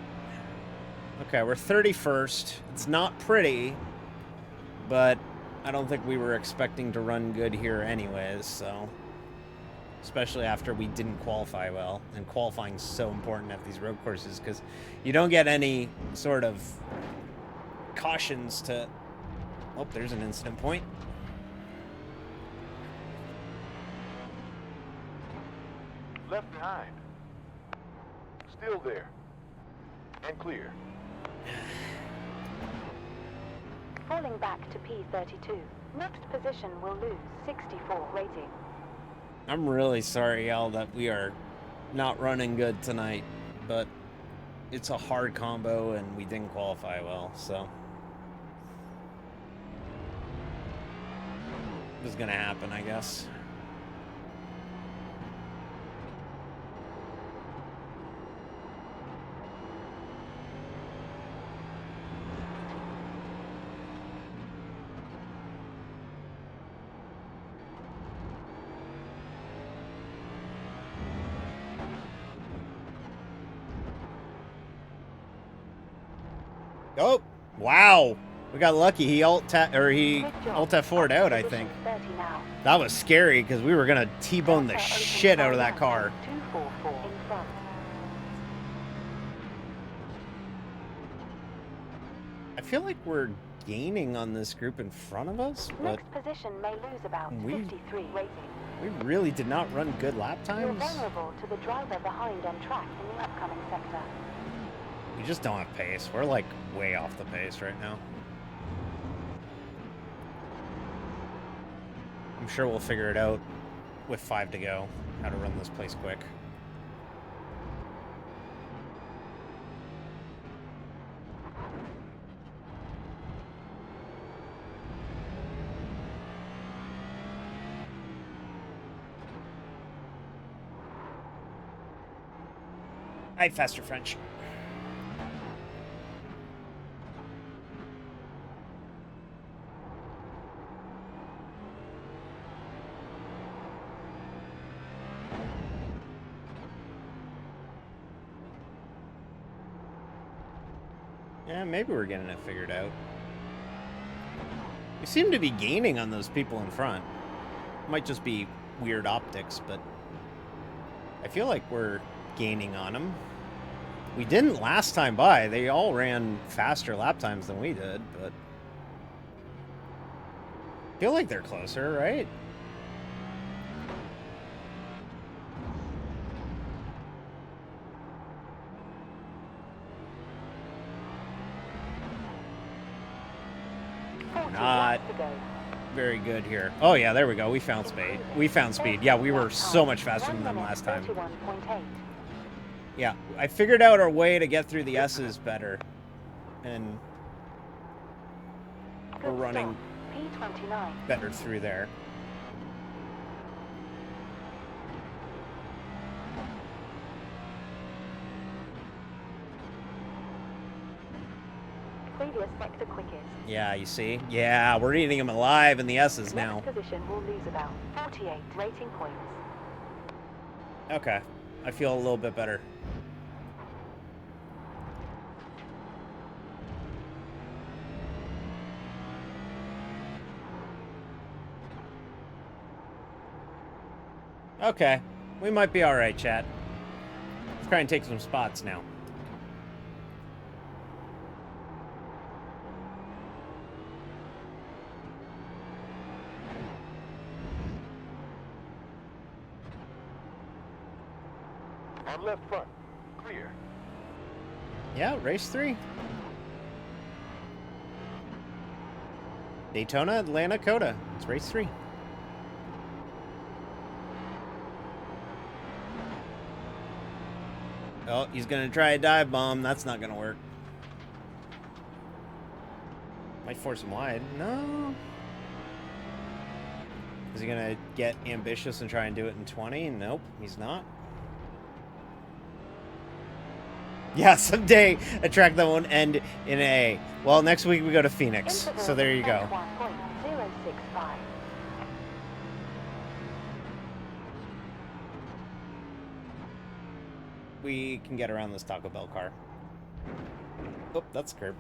Okay, we're 31st. It's not pretty, but I don't think we were expecting to run good here anyways, so. Especially after we didn't qualify well. And qualifying is so important at these road courses because you don't get any sort of cautions to... Oh, there's an incident point.
Left behind. Still there. And clear.
Falling back to P32. Next position will lose 64 rating.
I'm really sorry, Al, that we are not running good tonight, but it's a hard combo and we didn't qualify well, so. It was gonna happen, I guess. Oh, wow. We got lucky. He alt F4'd out, I think.
30 now.
That was scary because we were gonna T-bone the
Delta
shit out of that
opens
car.
244 in front.
I feel like we're gaining on this group in front of us, but
Next position may lose about
we-
53 rating.
we really did not run good lap
You're
times.
vulnerable to the driver behind on track in the upcoming sector.
We just don't have pace. We're like way off the pace right now. I'm sure we'll figure it out with 5 to go, how to run this place quick. Hi, Faster French. Yeah, maybe we're getting it figured out. We seem to be gaining on those people in front. Might just be weird optics, but I feel like we're gaining on them. We didn't last time by. They all ran faster lap times than we did, but I feel like they're closer, right? Not very good here. Oh yeah, there we go. We found speed. We found speed. Yeah, we were so much faster than them last time. Yeah, I figured out our way to get through the S's better. And we're running better through there.
Previous sector quickest.
Yeah, you see? Yeah, we're eating them alive in the S's now.
Next position will lose about 48 rating points.
Okay, I feel a little bit better. Okay, we might be alright, chat. Let's try and take some spots now.
On left front. Clear.
Yeah, race 3. Daytona, Atlanta, COTA. It's race 3. Oh, he's gonna try a dive bomb. That's not gonna work. Might force him wide. No. Is he gonna get ambitious and try and do it in 20? Nope, he's not. Yeah, someday a track that won't end in A. Well, next week we go to Phoenix. So there you go.
1.065.
We can get around this Taco Bell car. Oh, that's a curb.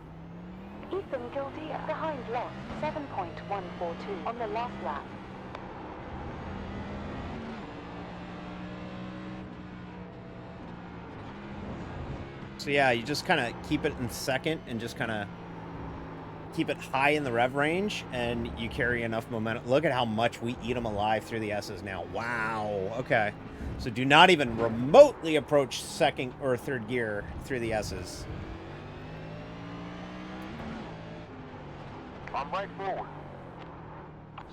Ethan Gildia behind lost 7.142 on the last lap.
So yeah, you just kind of keep it in second and just kind of keep it high in the rev range, and you carry enough momentum. Look at how much we eat them alive through the S's now. Wow. Okay. So do not even remotely approach second or third gear through the S's.
I'm right forward.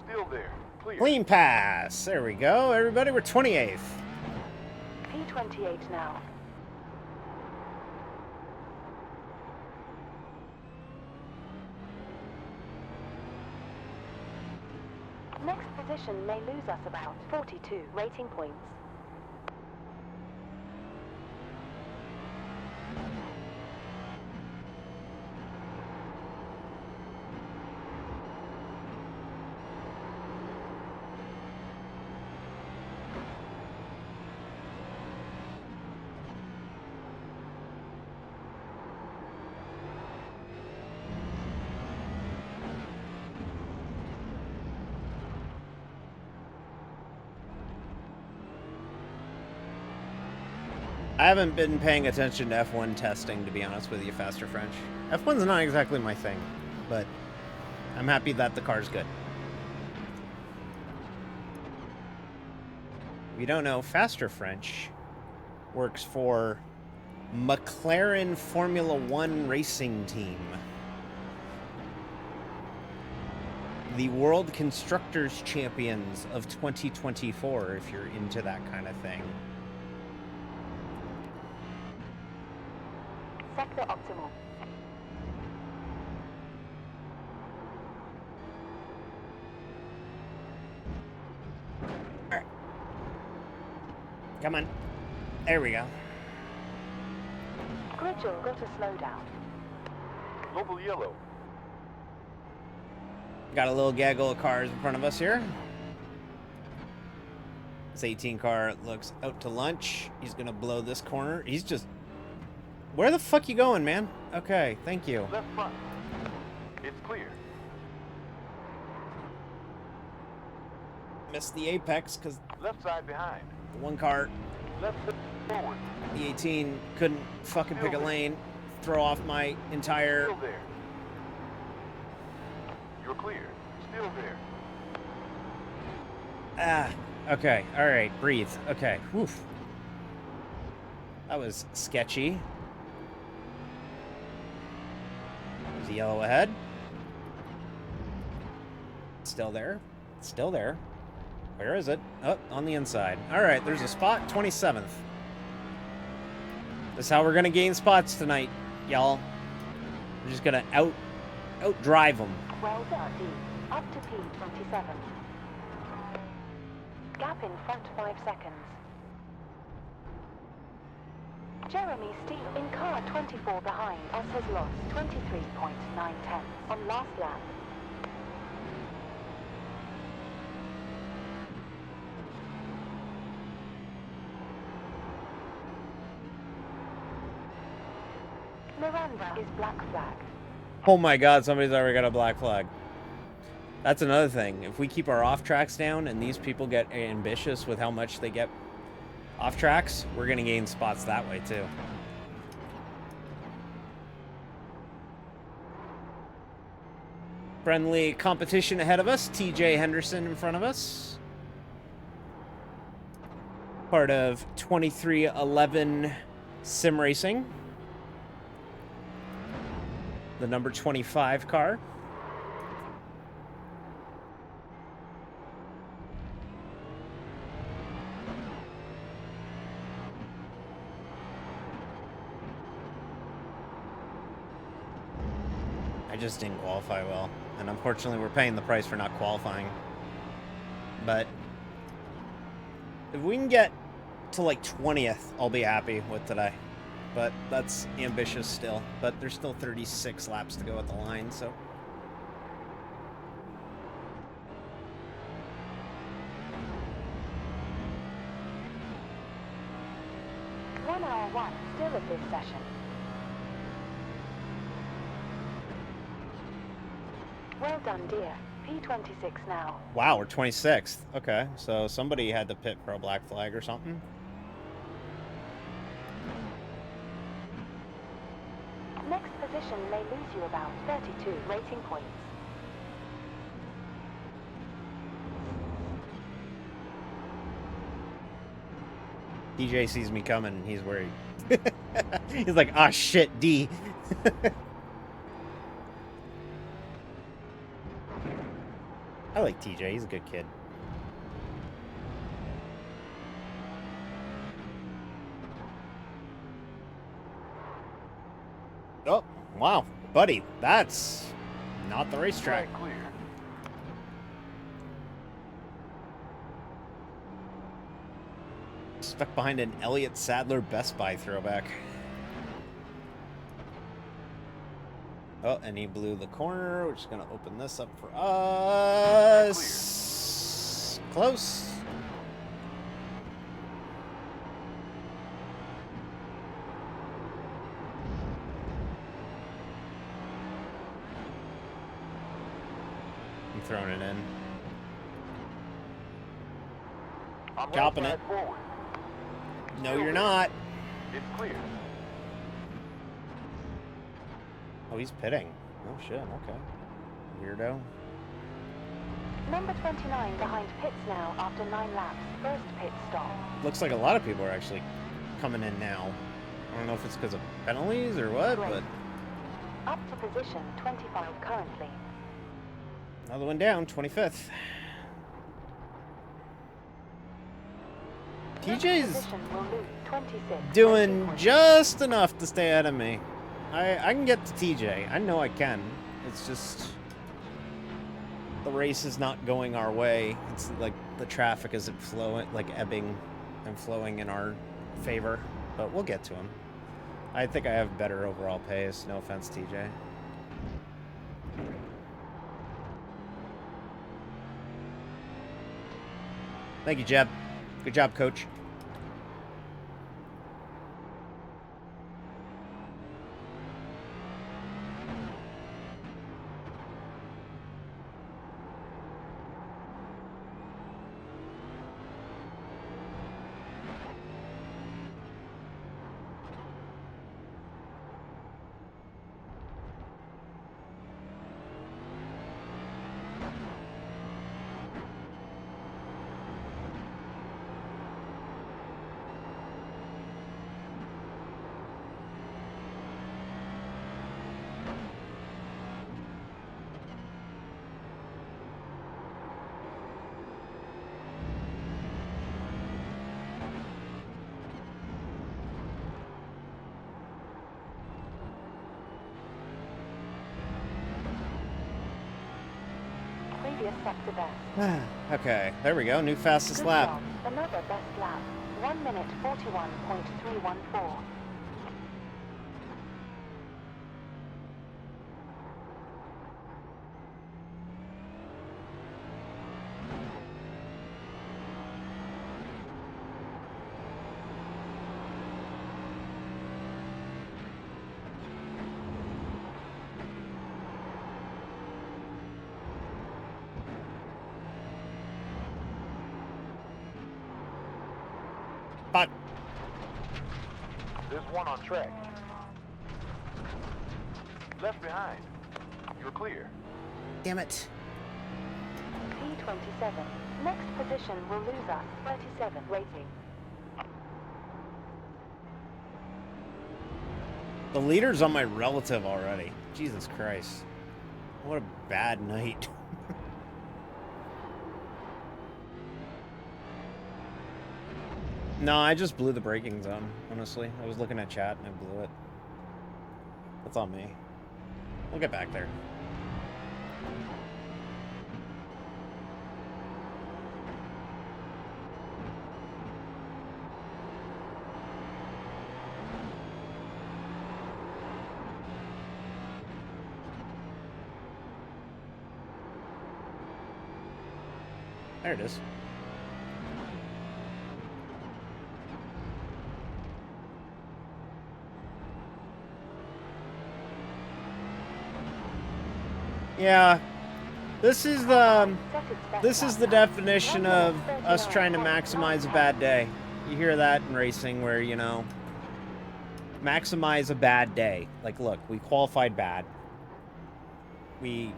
Still there. Clear.
Clean pass. There we go. Everybody, we're 28th.
P28 now. Next position may lose us about 42 rating points.
I haven't been paying attention to F1 testing, to be honest with you, Faster French. F1's not exactly my thing, but I'm happy that the car's good. If you don't know, Faster French works for McLaren Formula One racing team. The World Constructors Champions of 2024, if you're into that kind of thing.
Sector optimal.
Come on. There we go.
Bridgel got a slowdown.
Local yellow.
Got a little gaggle of cars in front of us here. This 18 car looks out to lunch. He's gonna blow this corner. He's just... Where the fuck you going, man? Okay, thank you.
Left front. It's clear.
Missed the apex because
Left side behind.
the one car,
Left foot forward.
the 18, couldn't fucking pick a lane. Throw off my entire...
Still there. You're clear. Still there.
Okay, alright, breathe. Okay, whew. That was sketchy. There's a yellow ahead. Still there. Still there. Where is it? Oh, on the inside. Alright, there's a spot, 27th. This is how we're gonna gain spots tonight, y'all. We're just gonna out-drive them.
Well done, D. Up to P27. Gap in front 5 seconds. Jeremy Steele in car 24 behind us has lost 23.910 on last lap. Miranda is black flagged.
Oh my god, somebody's already got a black flag. That's another thing. If we keep our off tracks down and these people get ambitious with how much they get off tracks, we're going to gain spots that way too. Friendly competition ahead of us. TJ Henderson in front of us. Part of 2311 Sim Racing. The number 25 car. I just didn't qualify well, and unfortunately we're paying the price for not qualifying. But if we can get to like 20th, I'll be happy with today. But that's ambitious still. But there's still 36 laps to go at the line, so.
Hour 1 still at this session. Well done, dear. P26 now.
Wow, we're 26th. Okay, so somebody had to pit for a black flag or something.
Next position may lose you about 32 rating points.
DJ sees me coming and he's worried. He's like, ah, shit, D. I like TJ, he's a good kid. Oh, wow, buddy, that's not the racetrack.
Clear.
Stuck behind an Elliott Sadler Best Buy throwback. Oh, and he blew the corner. We're just gonna open this up for us. Close. I'm throwing it in.
I'm
Chopping
right
it.
side forward.
No, you're not.
It's clear.
Oh, he's pitting. Oh, shit. Okay. Weirdo.
Number 29 behind pits now after 9 laps. First pit stop.
Looks like a lot of people are actually coming in now. I don't know if it's because of penalties or what,
Great.
but
Up to position 25 currently.
another one down, 25th.
Next
TJ's
position will lose 26
doing
rating points.
just enough to stay ahead of me. I can get to TJ. I know I can. It's just the race is not going our way. It's like the traffic isn't flowing, like ebbing and flowing in our favor. But we'll get to him. I think I have better overall pace. No offense, TJ. Thank you, Jeb. Good job, coach.
Previous sector best.
Okay, there we go. New fastest
Good
lap.
job. Another best lap. 1 minute 41.314.
But
There's one on track. Left behind. You're clear.
damn it.
P27. Next position will lose us. 37 rating.
The leader's on my relative already. Jesus Christ. What a bad night. No, I just blew the braking zone, honestly. I was looking at chat and I blew it. That's on me. We'll get back there. There it is. Yeah, this is the definition of us trying to maximize a bad day. You hear that in racing where, you know, maximize a bad day. Like, look, we qualified bad. We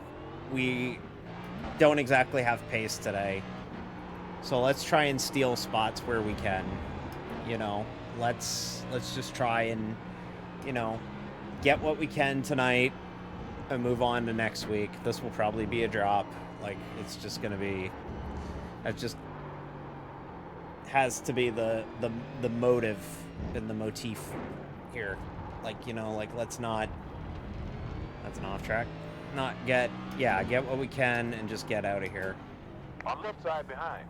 don't exactly have pace today. So let's try and steal spots where we can. You know, let's just try and, you know, get what we can tonight and move on to next week. This will probably be a drop. Like, it's just gonna be, it just has to be the motive and the motif here. Like, you know, like, let's not, that's an off track. Not get what we can and just get out of here.
On left side behind.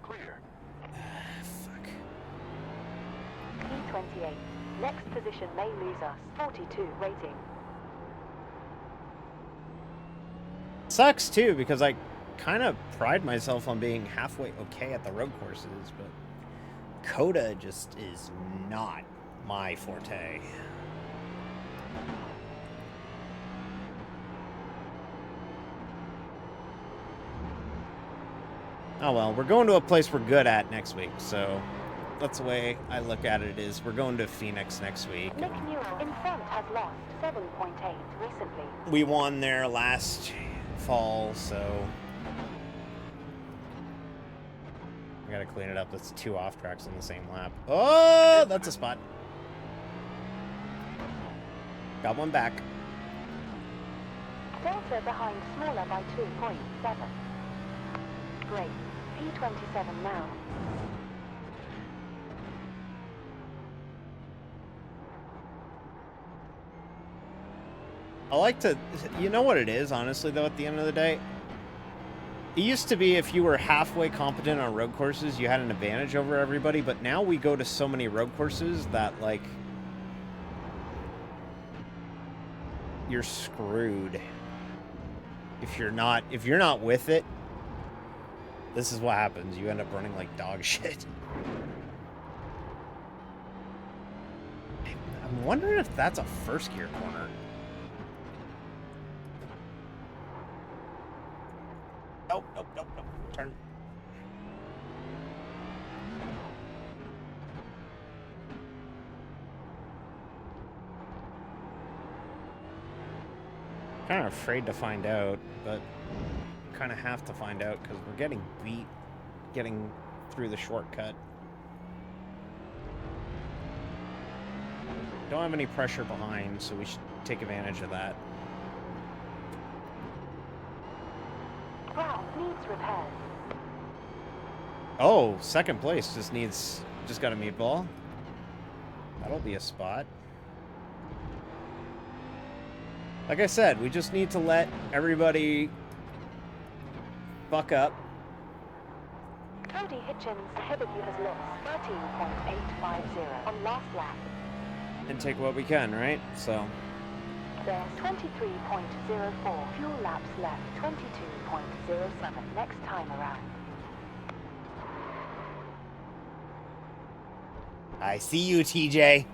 Clear.
Fuck.
P28. Next position may lose us. 42 rating.
Sucks too, because I kind of pride myself on being halfway okay at the road courses, but COTA just is not my forte. Oh well, we're going to a place we're good at next week, so that's the way I look at it. Is we're going to Phoenix next week.
Nick Newell in front has lost 7.8 recently.
We won there last fall, so I gotta clean it up. That's 2 off tracks on the same lap. Oh, that's a spot. Got one back.
Delta behind smaller by 2.7. Great. P27 now.
I like to, you know what it is, honestly, though, at the end of the day? It used to be if you were halfway competent on road courses, you had an advantage over everybody, but now we go to so many road courses that, like, you're screwed. If you're not with it, this is what happens. You end up running like dog shit. I'm wondering if that's a first gear corner. Nope. Turn. Kind of afraid to find out, but kind of have to find out because we're getting beat getting through the shortcut. Don't have any pressure behind, so we should take advantage of that.
Wow, needs repairs.
Oh, second place just got a meatball. That'll be a spot. Like I said, we just need to let everybody fuck up.
Cody Hitchens ahead of you has lost 13.850 on last lap.
And take what we can, right? So.
There's 23.04 fuel laps left, 22.07 next time around.
I see you, TJ.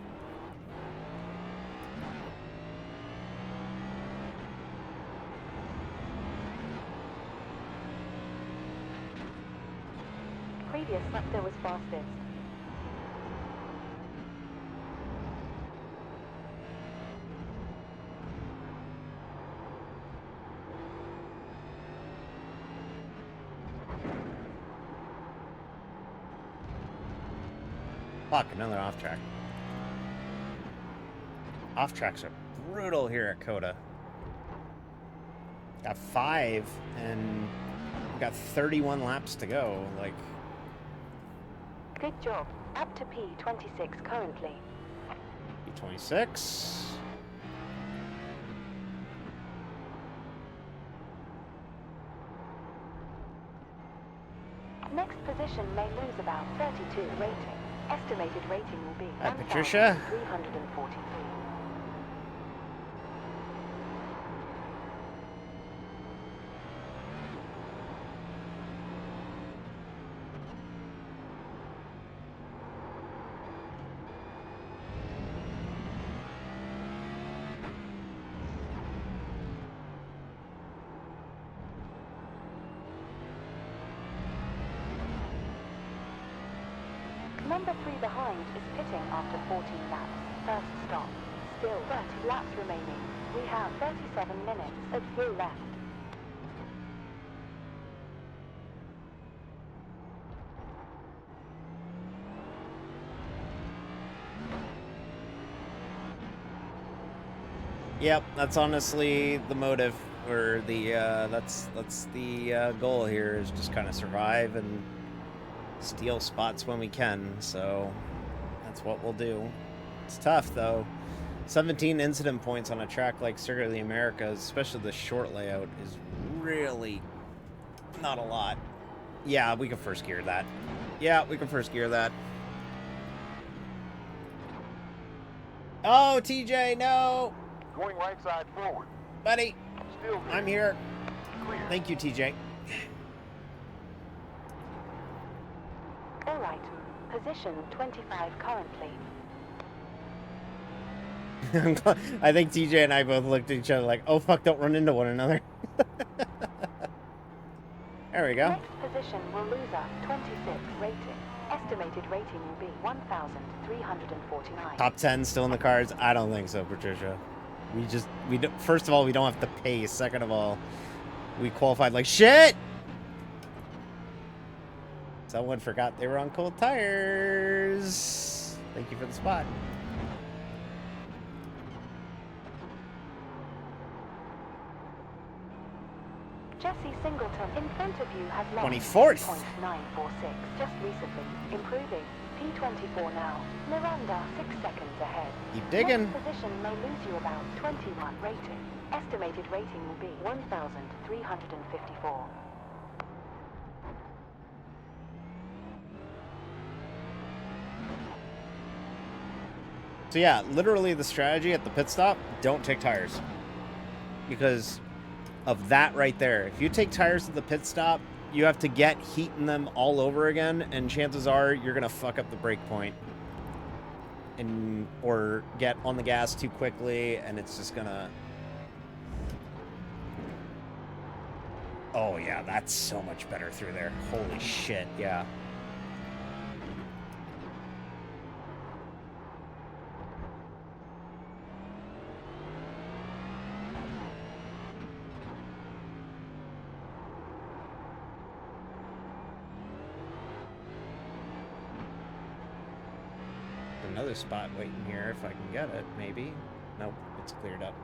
Previous sector was fastest.
Fuck, another off track. Off tracks are brutal here at COTA. Got 5 and we got 31 laps to go. Like,
Good job. Up to P26 currently.
P26.
Next position may lose about 32 rating. Estimated rating will be
Hi, Patricia.
1,343. Number 3 behind is pitting after 14 laps. First stop. Still 30 laps remaining. We have 37 minutes of fuel left.
Yep, that's honestly the motive, or the that's the goal here, is just kind of survive and steal spots when we can. So that's what we'll do. It's tough though. 17 incident points on a track like Circuit of the Americas, especially the short layout, is really not a lot. Yeah, we can first gear that. Yeah, we can first gear that. Oh, TJ, no!
Going right side forward.
Buddy,
Still there.
I'm here.
Clear.
Thank you, TJ.
All right. Position 25 currently.
I think TJ and I both looked at each other like, oh fuck, don't run into one another. There we go.
Next position will lose us 26 rating. Estimated rating will be 1,349.
Top 10 still in the cards? I don't think so, Patricia. First of all, we don't have to pay. Second of all, we qualified like shit. Someone forgot they were on cold tires. Thank you for the spot.
Jesse Singleton in front of you has lost
24th.
0.946 just recently, improving. P24 now. Miranda 6 seconds ahead.
Keep digging.
Next position may lose you about 21 rating. Estimated rating will be 1,354.
So yeah, literally the strategy at the pit stop, don't take tires. because of that right there. If you take tires at the pit stop, you have to get heating them all over again, and chances are you're gonna fuck up the brake point, and or get on the gas too quickly, and it's just gonna. Oh yeah, that's so much better through there. Holy shit, yeah. Another spot waiting here if I can get it, maybe. Nope, it's cleared up.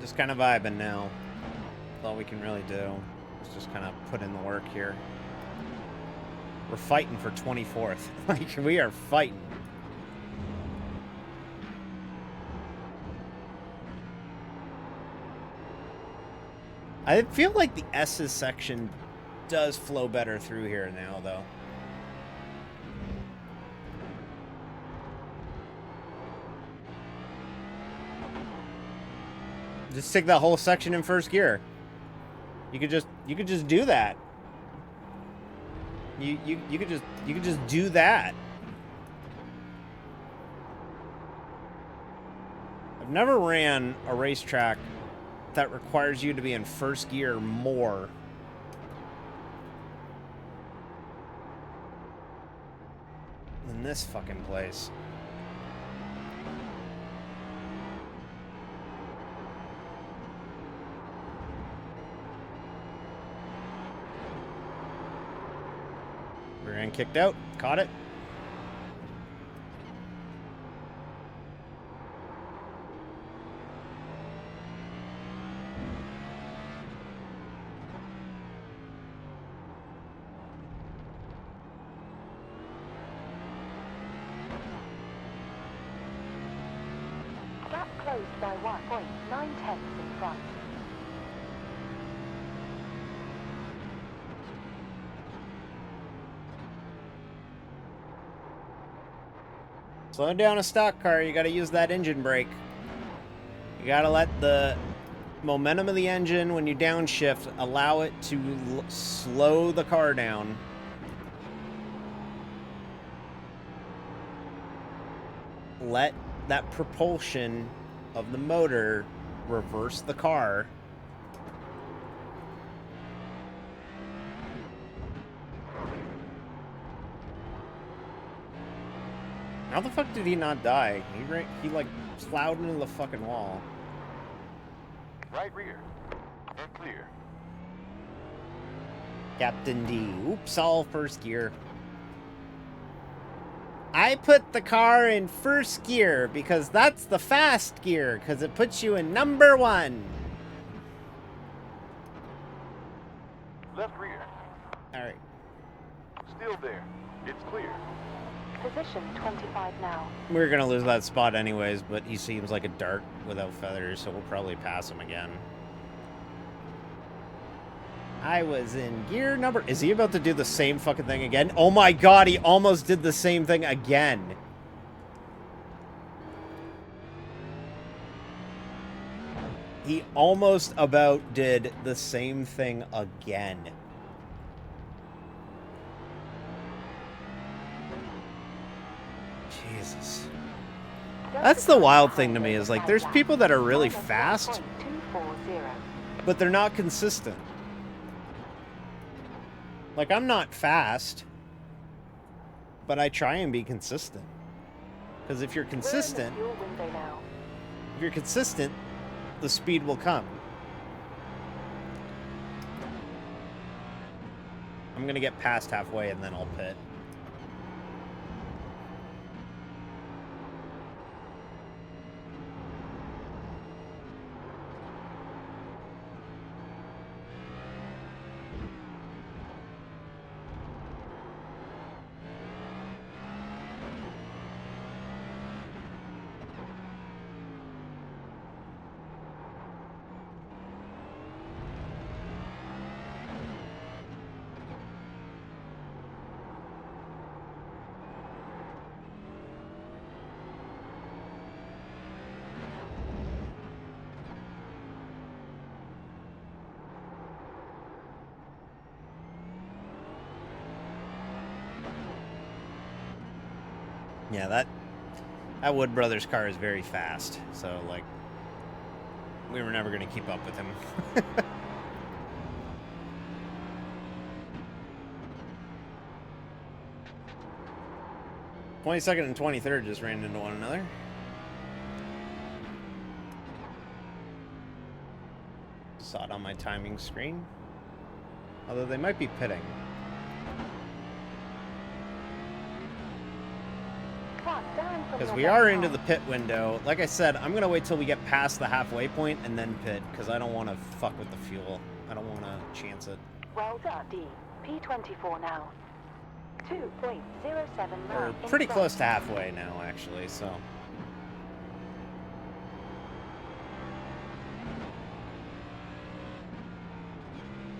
Just kind of vibing now. That's all we can really do is just kind of put in the work here. We're fighting for 24th. Like, we are fighting. I feel like the S's section does flow better through here now, though. Just stick that whole section in first gear. You could just do that. You could just do that. I've never ran a racetrack that requires you to be in first gear more than this fucking place. Rear end kicked out. Caught it.
Gap closed by 1.9 in front.
Slowing down a stock car, you gotta use that engine brake. You gotta let the momentum of the engine, when you downshift, allow it to slow the car down. Let that propulsion of the motor reverse the car. How the fuck did he not die? He like plowed into the fucking wall.
Right rear. And clear.
Captain D. Oops, all first gear. I put the car in first gear because that's the fast gear, because it puts you in number 1.
Left rear.
Alright.
Still there. It's clear.
Position 25 now.
We're gonna lose that spot anyways, but he seems like a dart without feathers, so we'll probably pass him again. I was in gear number... Is he about to do the same fucking thing again? Oh my god, he almost did the same thing again. He almost about did the same thing again. Jesus. That's the wild thing to me, is like, there's people that are really fast, but they're not consistent. Like, I'm not fast, but I try and be consistent. Because if you're
We're in the
consistent,
fuel window now.
if you're consistent, the speed will come. I'm gonna get past halfway and then I'll pit. Yeah, that Wood Brothers car is very fast, so like we were never gonna keep up with him. 22nd and 23rd just ran into one another. Saw it on my timing screen. Although they might be pitting. Because we are into the pit window. Like I said, I'm going to wait till we get past the halfway point and then pit, because I don't want to fuck with the fuel. I don't want to chance it.
Well done, D. P24 now. 2.07
We're
miles.
pretty close to halfway now, actually, so...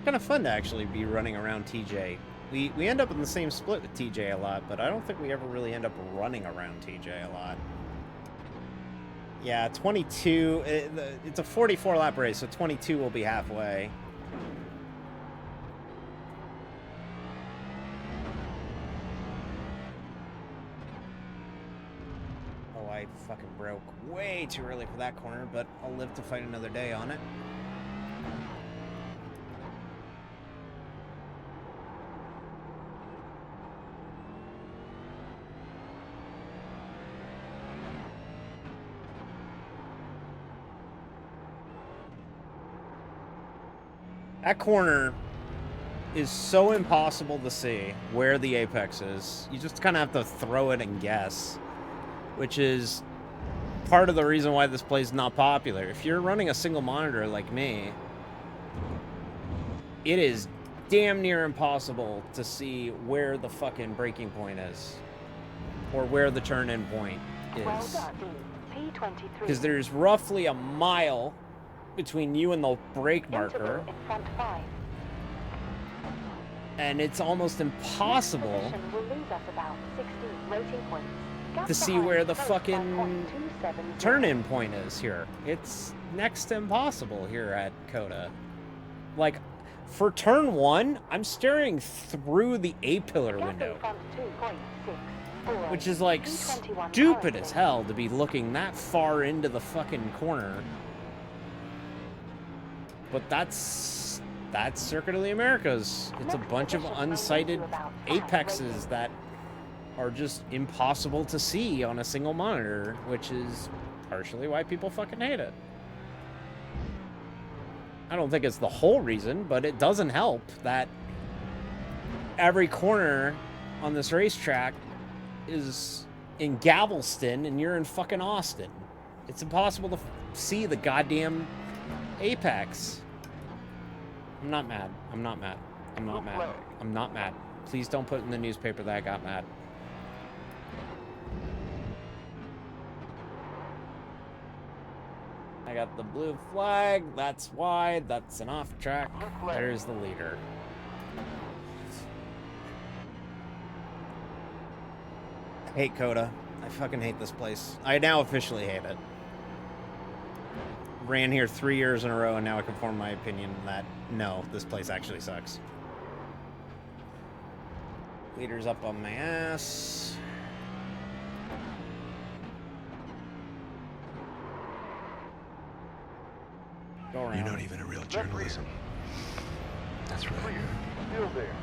kind of fun to actually be running around TJ. We end up in the same split with TJ a lot, but I don't think we ever really end up running around TJ a lot. Yeah, 22... it's a 44-lap race, so 22 will be halfway. Oh, I fucking broke way too early for that corner, but I'll live to fight another day on it. That corner is so impossible to see where the apex is. You just kind of have to throw it and guess, which is part of the reason why this play is not popular. If you're running a single monitor like me, it is damn near impossible to see where the fucking braking point is or where the turn-in point is.
Well done, D. P23.
Because there's roughly a mile between you and the brake marker,
Interval in front 5.
and it's almost impossible
Position will lose us about 16 rating points. Gap
to see
behind
where the
close
fucking
1.270.
turn-in point is here. It's next to impossible here at COTA. Like, for turn 1, I'm staring through the A-pillar
Gap in
window,
front 2.64.
which is like
P21
stupid as
currently.
hell to be looking that far into the fucking corner. But that's Circuit of the Americas. It's a
Next
bunch of
position will
unsighted
lose you about 5
apexes
ratings.
that are just impossible to see on a single monitor, which is partially why people fucking hate it. I don't think it's the whole reason, but it doesn't help that every corner on this racetrack is in Galveston and you're in fucking Austin. It's impossible to see the goddamn apex. I'm not mad. I'm not mad. I'm not mad. I'm not mad. Please don't put in the newspaper that I got mad. I got the blue flag. That's wide. That's an off track. There's the leader. I hate COTA. I fucking hate this place. I now officially hate it. Ran here 3 years in a row, and now I can form my opinion that no, this place actually sucks. Leader's up on my ass. Go around.
You're not even a real journalism. That's right.
Clear. Still there.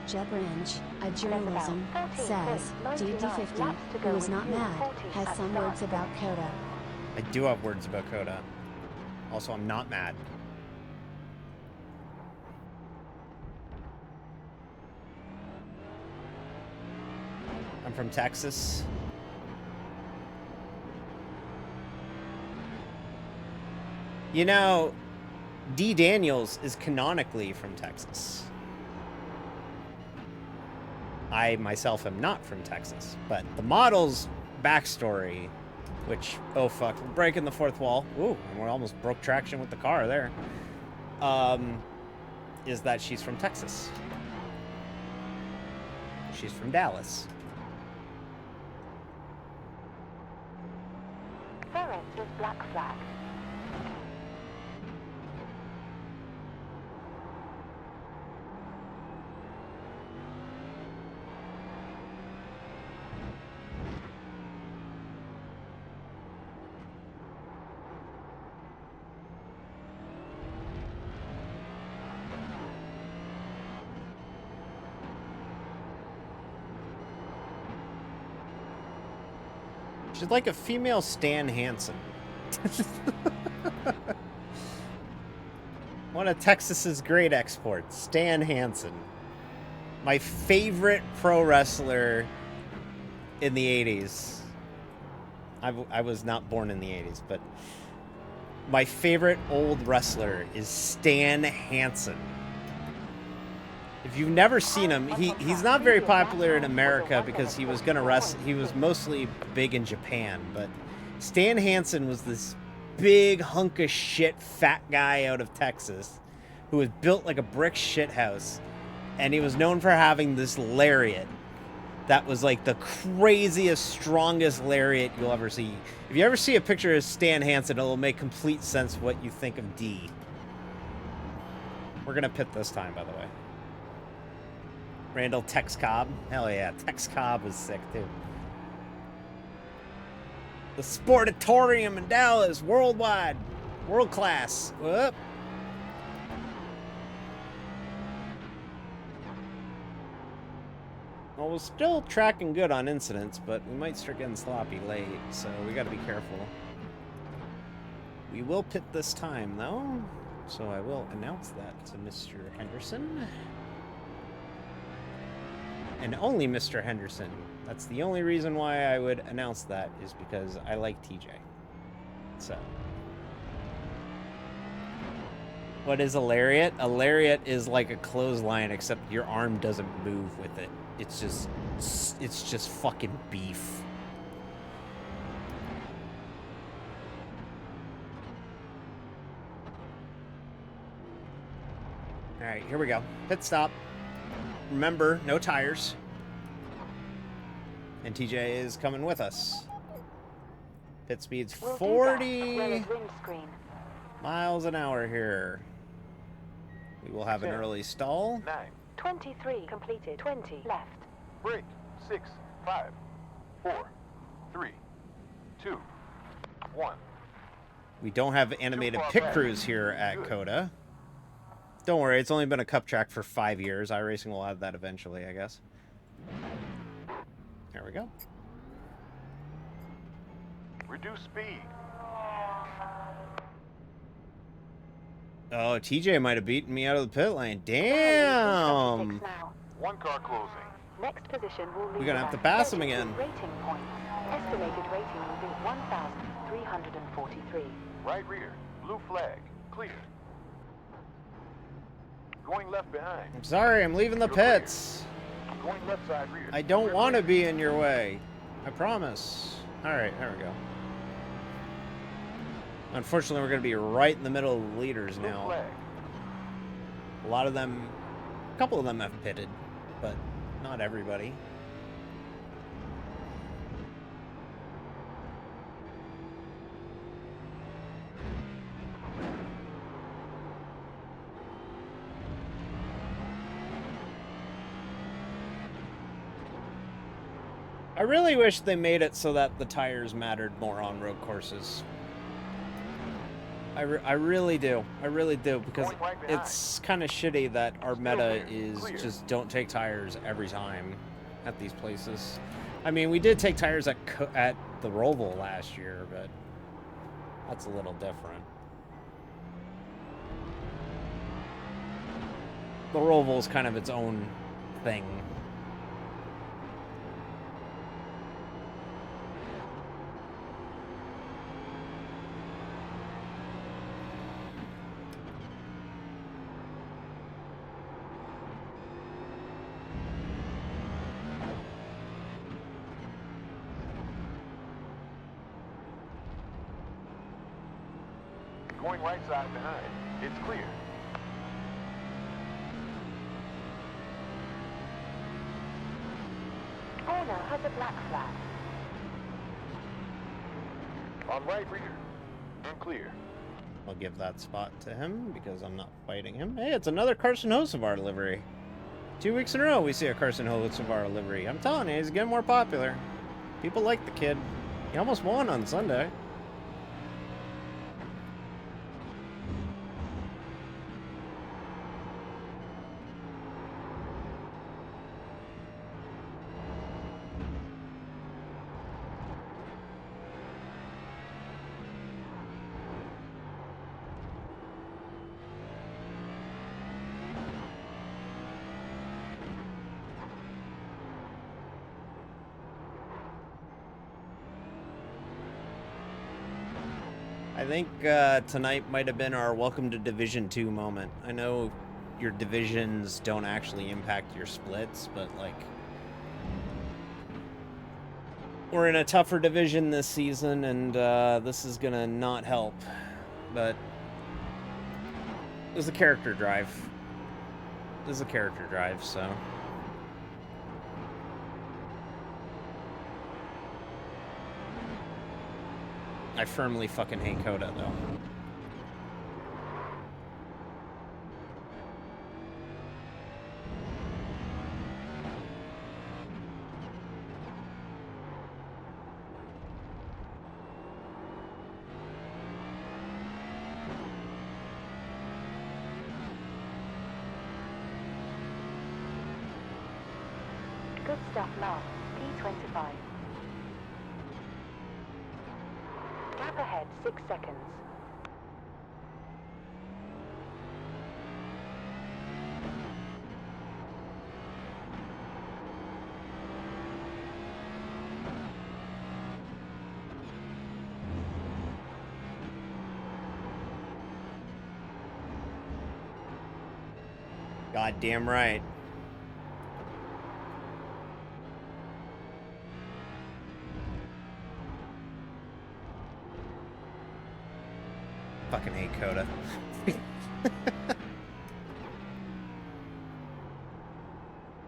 Jebringe, a journalism,
about 14
says,
points, 99
DD50,
laps to go
who is
with
not
you,
mad,
40
has
at
some
start.
words about COTA.
I do have words about COTA. Also, I'm not mad. I'm from Texas. You know, D. Daniels is canonically from Texas. I myself am not from Texas, but the model's backstory, which, oh fuck, we're breaking the fourth wall. Ooh, and we almost broke traction with the car there. Is that she's from Texas. She's from Dallas.
Ferret is black flag.
She's like a female Stan Hansen. One of Texas's great exports, Stan Hansen. My favorite pro wrestler in the 80s. I was not born in the 80s, but my favorite old wrestler is Stan Hansen. If you've never seen him, he's not very popular in America because he was gonna wrestle. He was mostly big in Japan, but Stan Hansen was this big hunk of shit fat guy out of Texas who was built like a brick shithouse, and he was known for having this lariat that was like the craziest, strongest lariat you'll ever see. If you ever see a picture of Stan Hansen, it'll make complete sense what you think of D. We're gonna pit this time, by the way. Randall Tex Cobb. Hell yeah, Tex Cobb was sick too. The Sportatorium in Dallas, worldwide, world class. Whoop. Well, we're still tracking good on incidents, but we might start getting sloppy late, so we gotta be careful. We will pit this time, though, so I will announce that to Mr. Henderson. And only Mr. Henderson. That's the only reason why I would announce that, is because I like TJ. So. What is a lariat? A lariat is like a clothesline, except your arm doesn't move with it. It's just fucking beef. All right, here we go. Pit stop. Remember, no tires. And TJ is coming with us. Pit speed's 40 miles an hour here. We will have an early stall.
9.
23 completed. 20 left.
Break. 6, 5, 4, 3, 2, 1.
We don't have animated pit crews here at COTA. Don't worry, it's only been a cup track for 5 years. iRacing will add that eventually, I guess. There we go.
Reduce speed.
Oh, TJ might have beaten me out of the pit lane. Damn!
1 car closing.
Next position will
We're gonna have to pass him again.
Rating points. Estimated rating will be 1,343.
Right rear. Blue flag. Clear. Going left behind.
I'm sorry, I'm leaving the pits.
Going left side rear.
I don't want to be in your way. I promise. Alright, there we go. Unfortunately, we're going to be right in the middle of the leaders
Blue
now.
flag.
A lot of them, a couple of them have pitted, but not everybody. I really wish they made it so that the tires mattered more on road courses. I really do. I really do, because
Going right behind.
it's kind of shitty that our meta
clear.
is
Clear.
just don't take tires every time at these places. I mean, we did take tires at the Roval last year, but that's a little different. The Roval is kind of its own thing.
Going right side behind. It's clear.
Corner has a black flag.
On right rear. And clear.
I'll give that spot to him because I'm not fighting him. Hey, it's another Carson Hocevar livery. 2 weeks in a row we see a Carson Hocevar livery. I'm telling you, he's getting more popular. People like the kid. He almost won on Sunday. I think tonight might have been our welcome to Division 2 moment. I know your divisions don't actually impact your splits, but like, we're in a tougher division this season, and this is gonna not help. But this is a character drive. This is a character drive, so. I firmly fucking hate COTA, though.
Good stuff now. P25. Gap ahead, 6 seconds.
Goddamn right. Fucking hate COTA.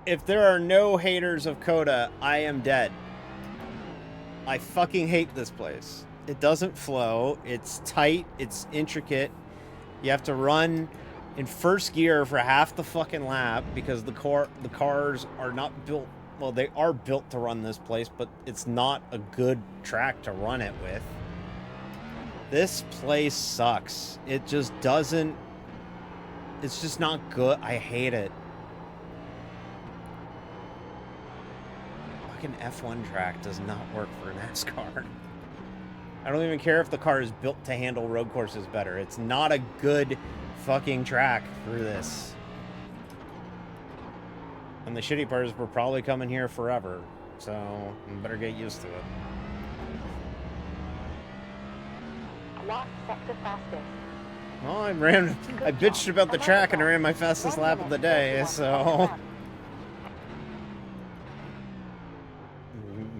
If there are no haters of COTA, I am dead. I fucking hate this place. It doesn't flow. It's tight. It's intricate. You have to run in first gear for half the fucking lap because the cars are not built. Well, they are built to run this place, but it's not a good track to run it with. This place sucks. It just doesn't... It's just not good. I hate it. Fucking F1 track does not work for NASCAR. I don't even care if the car is built to handle road courses better. It's not a good fucking track for this. And the shitty part is we're probably coming here forever. So, I better get used to it.
Last sector fastest.
Well, I bitched about the track and I ran my fastest lap of the day, so...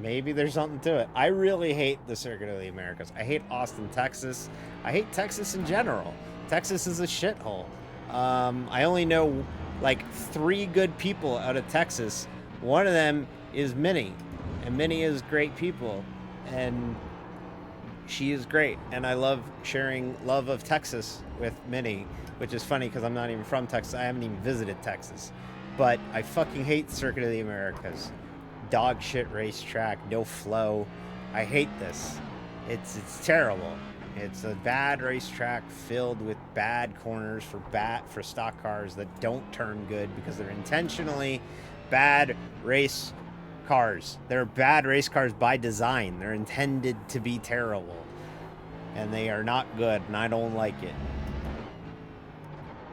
Maybe there's something to it. I really hate the Circuit of the Americas. I hate Austin, Texas. I hate Texas in general. Texas is a shithole. I only know, like, 3 good people out of Texas. One of them is Minnie. And Minnie is great people. And... she is great, and I love sharing love of Texas with Minnie, which is funny because I'm not even from Texas. I haven't even visited Texas. But I fucking hate Circuit of the Americas. Dog shit racetrack, no flow. I hate this. It's terrible. It's a bad racetrack filled with bad corners for stock cars that don't turn good because they're intentionally bad race cars. They're bad race cars by design. They're intended to be terrible. And they are not good, and I don't like it.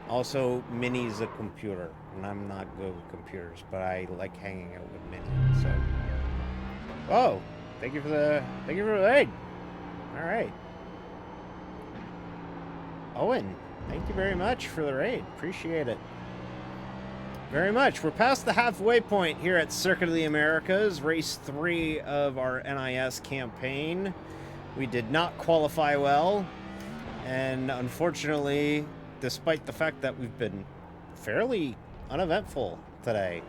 Also, Mini's a computer, and I'm not good with computers, but I like hanging out with Mini, so. Oh, thank you for the raid. All right. Owen, thank you very much for the raid. Appreciate it. Very much. We're past the halfway point here at Circuit of the Americas, race 3 of our NIS campaign. We did not qualify well, and unfortunately, despite the fact that we've been fairly uneventful today,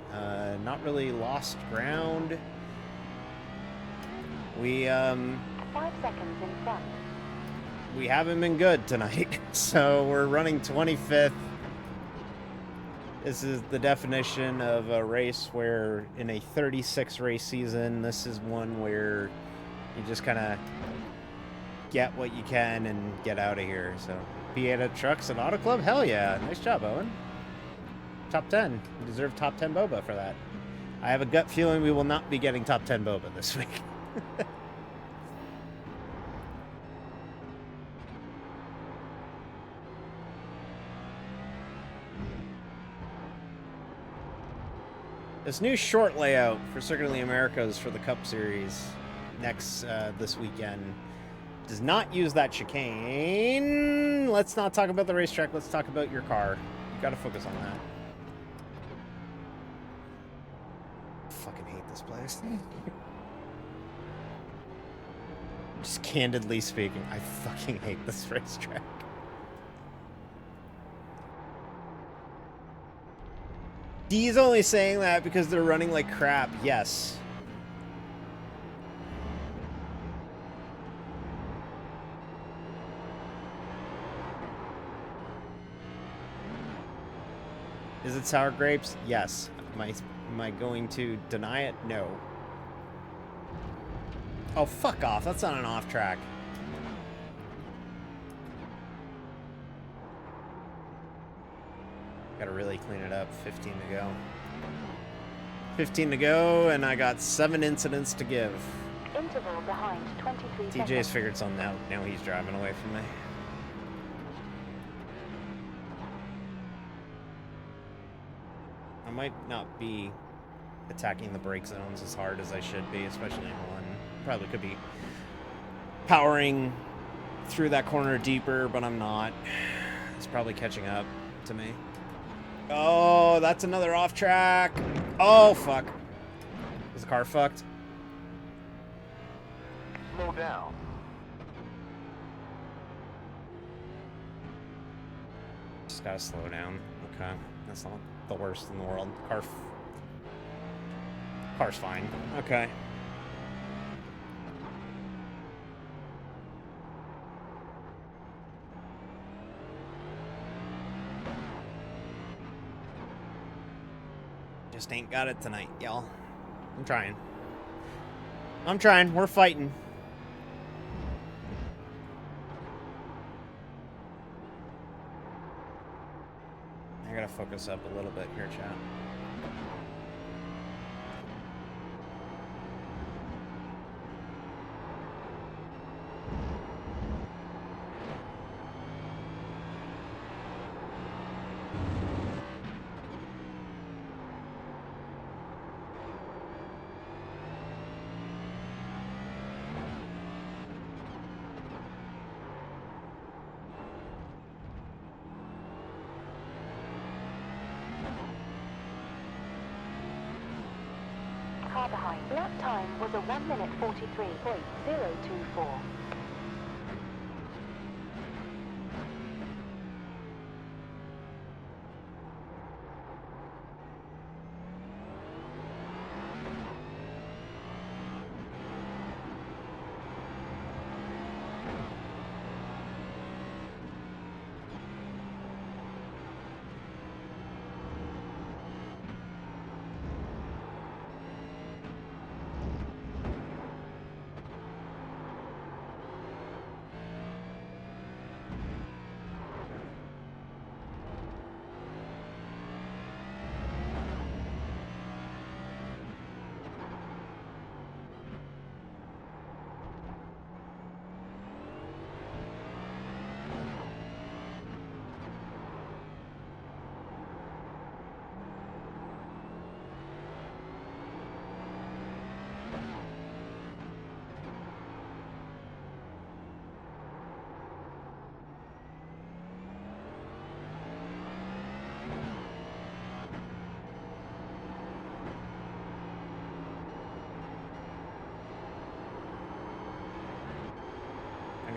not really lost ground. We
5 seconds in front.
we haven't been good tonight, so we're running 25th. This is the definition of a race where in a 36 race season, this is one where you just kind of get what you can and get out of here. So Pieta Trucks and Auto Club, hell yeah, nice job, Owen. Top 10, you deserve top 10 boba for that. I have a gut feeling we will not be getting top 10 boba this week. This new short layout for Circuit of the Americas for the Cup Series this weekend does not use that chicane. Let's not talk about the racetrack. Let's talk about your car. You gotta focus on that. I fucking hate this place. Just candidly speaking, I fucking hate this racetrack. D's only saying that because they're running like crap. Yes. Is it sour grapes? Yes. Am I going to deny it? No. Oh, fuck off. That's not an off track. Gotta really clean it up. 15 to go. 15 to go, and I got 7 incidents to give.
Interval behind 23
TJ's
seconds.
figured something out. Now he's driving away from me. I might not be attacking the brake zones as hard as I should be, especially in one. Probably could be powering through that corner deeper, but I'm not. It's probably catching up to me. Oh, that's another off track. Oh, fuck. Is the car fucked?
Slow down.
Just gotta slow down. Okay. That's not the worst in the world. Car's fine. Okay. Just ain't got it tonight, y'all. I'm trying. We're fighting. I gotta focus up a little bit here, chat.
Car behind. Lap time was a 1 minute 43.024.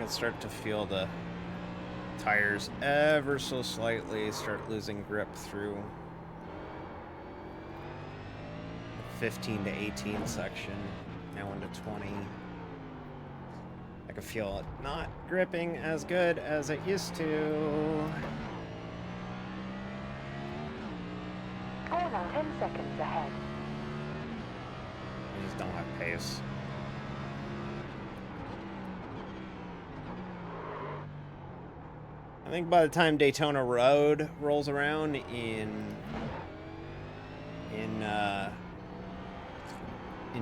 can start to feel the tires ever so slightly start losing grip through the 15 to 18 section, now into 20. I can feel it not gripping as good as it used to.
Corner 10 seconds ahead.
I just don't have pace. I think by the time Daytona Road rolls around in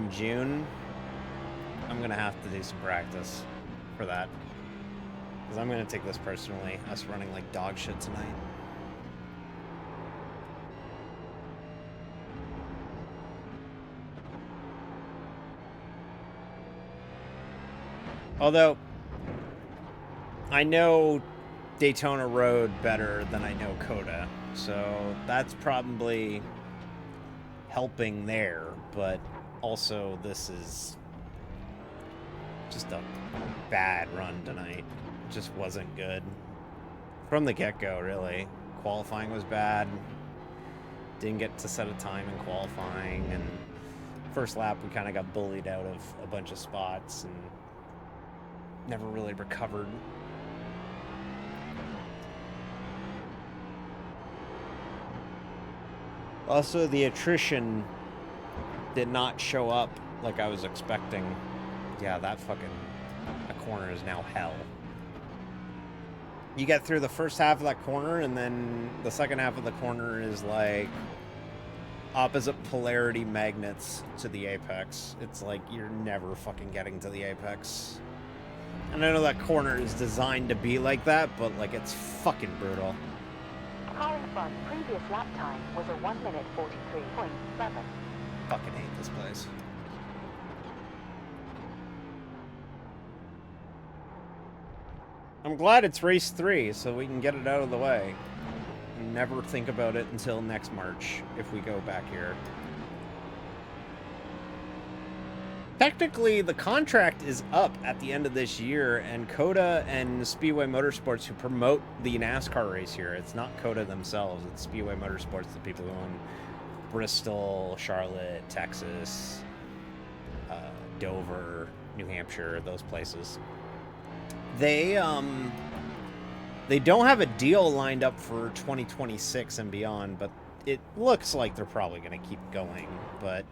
June, I'm gonna have to do some practice for that, because I'm gonna take this personally, us running like dog shit tonight. Although I know Daytona Road better than I know COTA, so that's probably helping there, but also this is just a bad run tonight. It just wasn't good from the get-go, really. Qualifying was bad. Didn't get to set a time in qualifying, and first lap we kind of got bullied out of a bunch of spots and never really recovered. Also, the attrition did not show up like I was expecting. Yeah, that corner is now hell. You get through the first half of that corner, and then the second half of the corner is like opposite polarity magnets to the apex. It's like you're never fucking getting to the apex. And I know that corner is designed to be like that, but like it's fucking brutal.
Car in front, previous lap time was a 1 minute 43.7.
Fucking hate this place. I'm glad it's race 3, so we can get it out of the way. And never think about it until next March, if we go back here. Technically, the contract is up at the end of this year, and COTA and Speedway Motorsports, who promote the NASCAR race here, it's not COTA themselves, it's Speedway Motorsports, the people who own Bristol, Charlotte, Texas, Dover, New Hampshire, those places. They don't have a deal lined up for 2026 and beyond, but it looks like they're probably going to keep going, but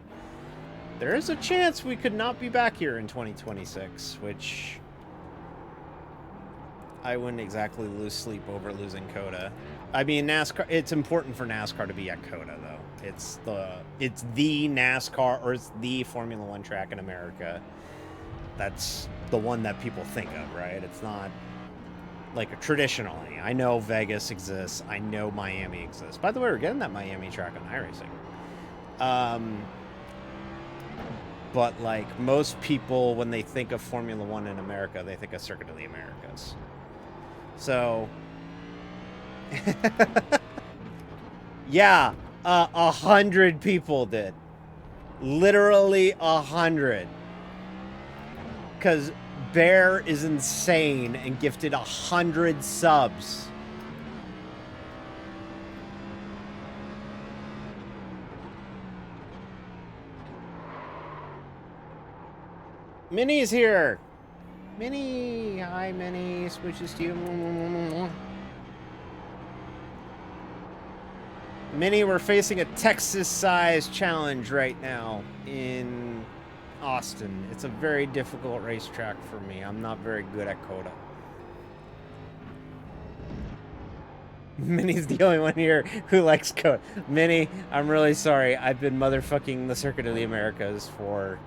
there is a chance we could not be back here in 2026, which I wouldn't exactly lose sleep over losing COTA. I mean, NASCAR, it's important for NASCAR to be at COTA, though. It's the NASCAR, or it's the Formula One track in America. That's the one that people think of, right? It's not like traditionally. I know Vegas exists. I know Miami exists. By the way, we're getting that Miami track on iRacing. But like most people, when they think of Formula One in America, they think of Circuit of the Americas. So, yeah, 100 people did. Literally 100. Because Bear is insane and gifted 100 subs. Minnie's here. Minnie, hi Minnie, switches to you. Minnie, we're facing a Texas-sized challenge right now in Austin. It's a very difficult racetrack for me. I'm not very good at COTA. Minnie's the only one here who likes COTA. Minnie, I'm really sorry. I've been motherfucking the Circuit of the Americas for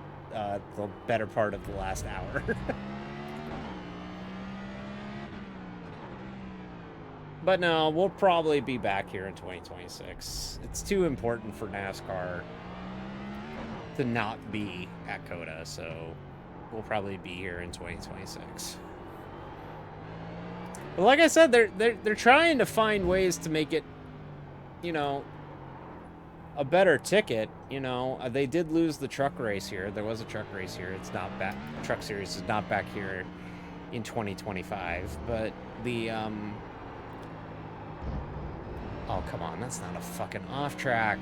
the better part of the last hour. But no, we'll probably be back here in 2026. It's too important for NASCAR to not be at COTA, so we'll probably be here in 2026. But like I said, they're trying to find ways to make it, you know, a better ticket. You know, they did lose the truck race here. There was a truck race here. It's not back. Truck series is not back here in 2025. But the oh, come on, that's not a fucking off track.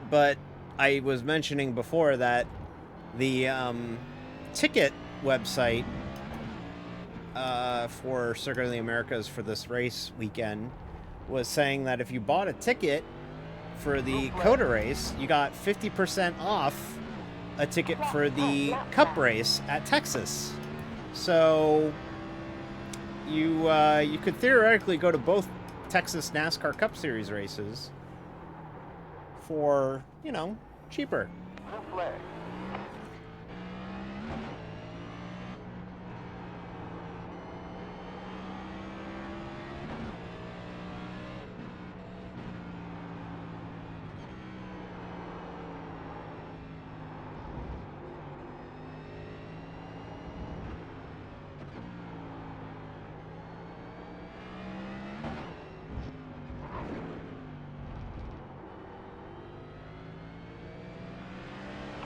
But I was mentioning before that the ticket website for Circuit of the Americas for this race weekend was saying that if you bought a ticket for the COTA race, you got 50% off a ticket for the Cup race at Texas. So you could theoretically go to both Texas NASCAR Cup Series races for, you know, cheaper.
Blue flag.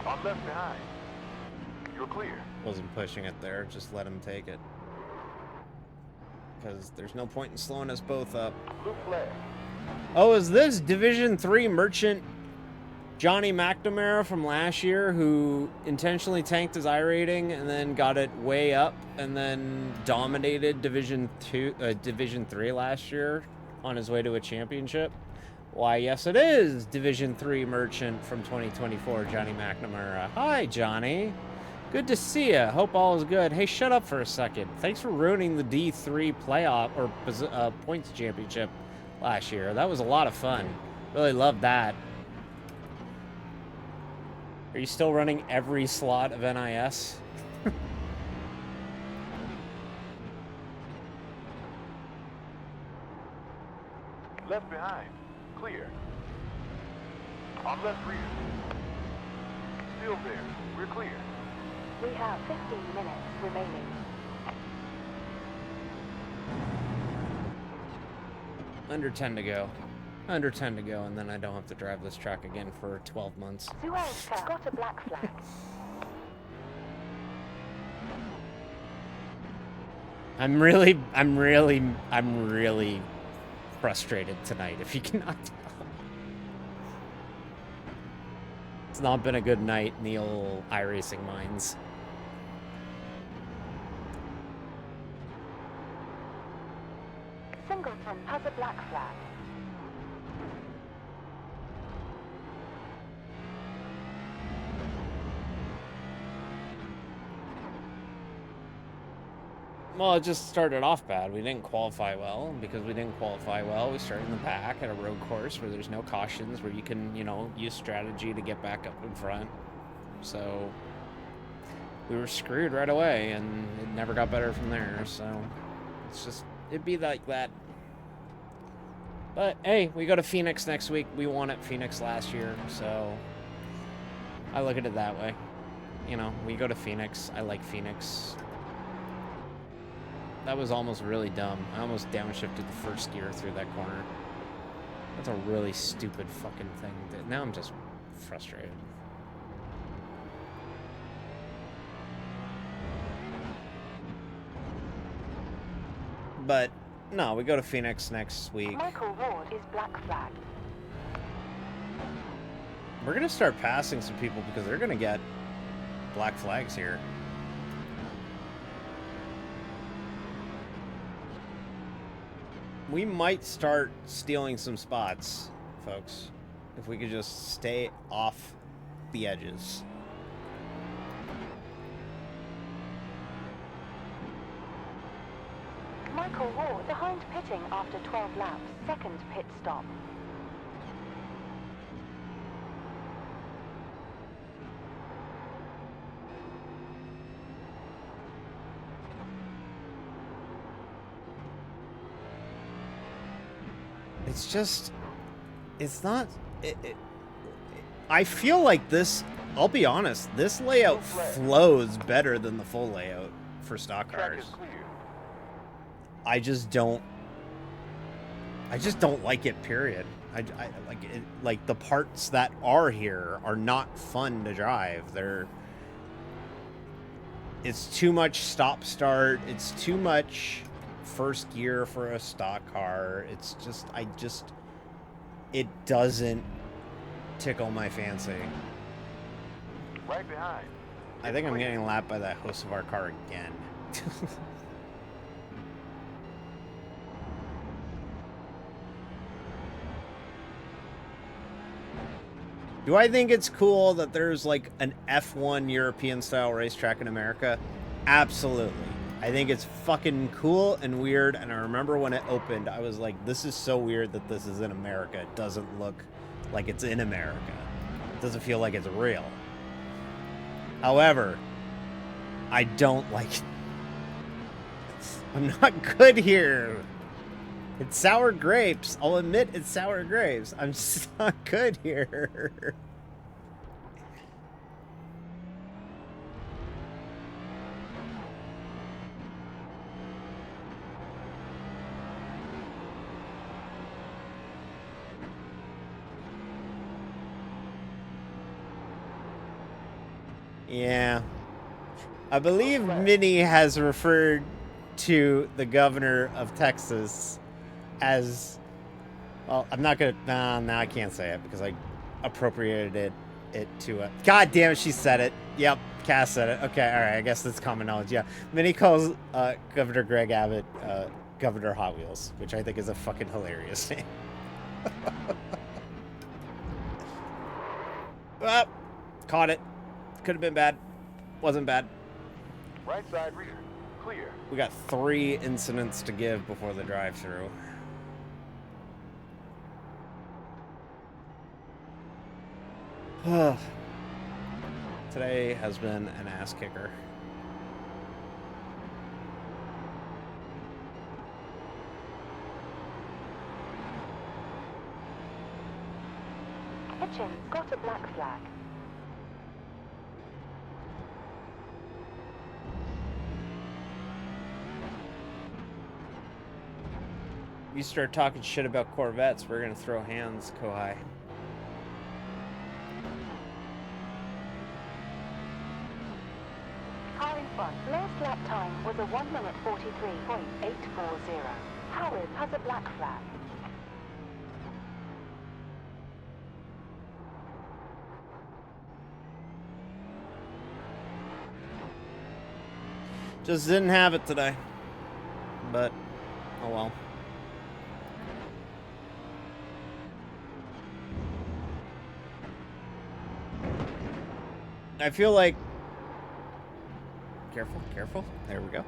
I'm left behind. You're clear.
Wasn't pushing it there, just let him take it. Because there's no point in slowing us both up.
Blue flag.
Oh, is this Division 3 merchant Johnny McNamara from last year who intentionally tanked his iRating and then got it way up and then dominated Division 3 last year on his way to a championship? Why, yes, it is Division 3 merchant from 2024, Johnny McNamara. Hi, Johnny. Good to see you. Hope all is good. Hey, shut up for a second. Thanks for ruining the D3 playoff or points championship last year. That was a lot of fun. Really loved that. Are you still running every slot of NIS?
Left behind. Clear. I'm left rear. Still there. We're clear.
We have 15 minutes remaining.
Under 10 to go. Under 10 to go, and then I don't have to drive this track again for 12 months.
Suez got a black flag.
I'm really frustrated tonight, if you cannot tell. It's not been a good night in the old iRacing mines.
Singleton has a black flag.
Well, it just started off bad. We didn't qualify well. And because we didn't qualify well, we started in the back at a road course where there's no cautions, where you can, you know, use strategy to get back up in front. So we were screwed right away, and it never got better from there. So it's just, it'd be like that. But hey, we go to Phoenix next week. We won at Phoenix last year, so I look at it that way. You know, we go to Phoenix. I like Phoenix. That was almost really dumb. I almost downshifted the first gear through that corner. That's a really stupid fucking thing. Now I'm just frustrated. But no, we go to Phoenix next week.
Michael Ward is black flag.
We're gonna start passing some people because they're gonna get black flags here. We might start stealing some spots, folks, if we could just stay off the edges.
Michael Ward behind pitting after 12 laps. Second pit stop.
It's just, it's not, I feel like this, I'll be honest, this layout flows better than the full layout for stock
Track
cars.
is clear.
I just don't like it, period. I like it, like the parts that are here are not fun to drive. They're It's too much stop start. It's too much first gear for a stock car. It's just, it doesn't tickle my fancy.
Right behind.
I think I'm getting lapped by that host of our car again. Do I think it's cool that there's like an F1 European style racetrack in America? Absolutely. I think it's fucking cool and weird, and I remember when it opened, I was like, this is so weird that this is in America. It doesn't look like it's in America. It doesn't feel like it's real. However, I don't like it. I'm not good here. It's sour grapes. I'll admit it's sour grapes. I'm just not good here. Yeah. I believe Minnie has referred to the governor of Texas as, well, I'm not gonna, no, I can't say it because I appropriated it to a, God damn it, she said it. Yep, Cass said it. Okay, all right, I guess that's common knowledge. Yeah, Minnie calls Governor Greg Abbott Governor Hot Wheels, which I think is a fucking hilarious name. Well, caught it. Could have been bad. Wasn't bad.
Right side rear. Clear.
We got 3 incidents to give before the drive-through. Today has been an ass kicker.
Kitchen, got a black flag.
You start talking shit about Corvettes, we're gonna throw hands, Kohai.
Car in front. Last lap time was a 1 minute 43.840. Howard has a black flag.
Just didn't have it today. But, oh well. I feel like... Careful, careful. There we go.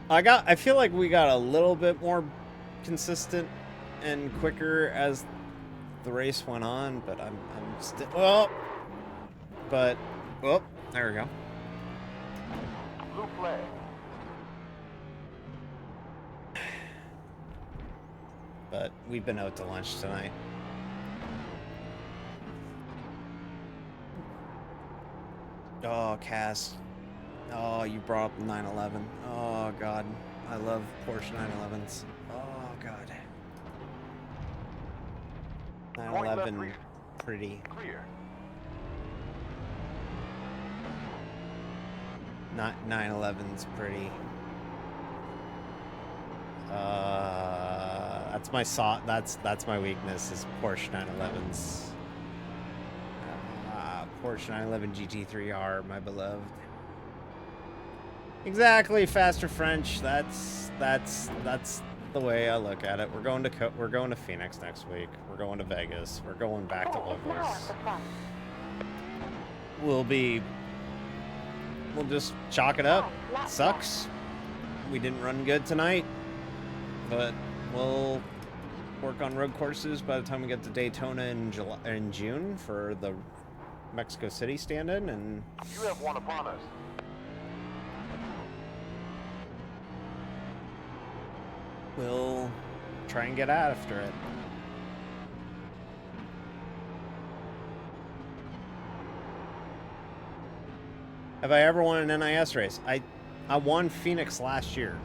I feel like we got a little bit more consistent and quicker as the race went on, but I'm still... Well... But... Oh, there we go.
Blue flag.
But we've been out to lunch tonight. Oh, Cass. Oh, you brought up the 911. Oh, God. I love Porsche 911s. Oh, God. 911 pretty.
Clear.
Not 911's pretty. That's my that's my weakness is Porsche 911s. Porsche 911 GT3R, my beloved. Exactly, faster French. That's the way I look at it. We're going to Phoenix next week. We're going to Vegas. We're going back to Locals. We'll just chalk it up. Sucks. We didn't run good tonight, but we'll work on road courses by the time we get to Daytona in June for the Mexico City stand-in, and
You have one upon us.
we'll try and get after it. Have I ever won an NIS race? I won Phoenix last year,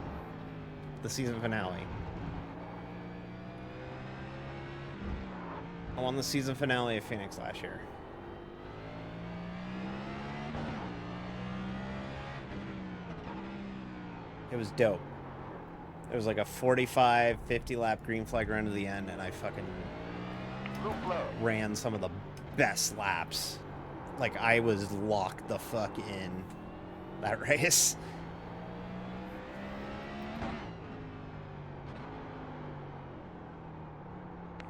the season finale. I won the season finale of Phoenix last year. It was dope. It was like a 45, 50 lap green flag run to the end, and I fucking
Blue flag.
ran some of the best laps. Like, I was locked the fuck in that race.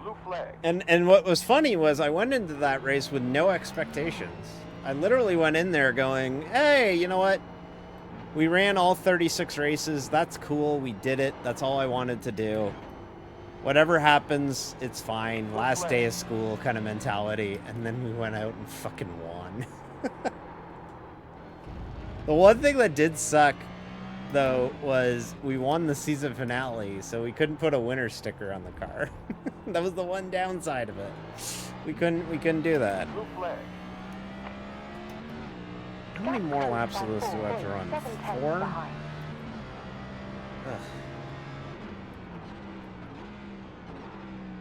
Blue flag.
And what was funny was I went into that race with no expectations. I literally went in there going, hey, you know what? We ran all 36 races. That's cool. We did it. That's all I wanted to do. Whatever happens, it's fine. Last day of school kind of mentality. And then we went out and fucking won. The one thing that did suck, though, was we won the season finale, so we couldn't put a winner sticker on the car. That was the one downside of it. We couldn't do that.
Blue flag.
How many more laps of this do I have to run? 4? Ugh.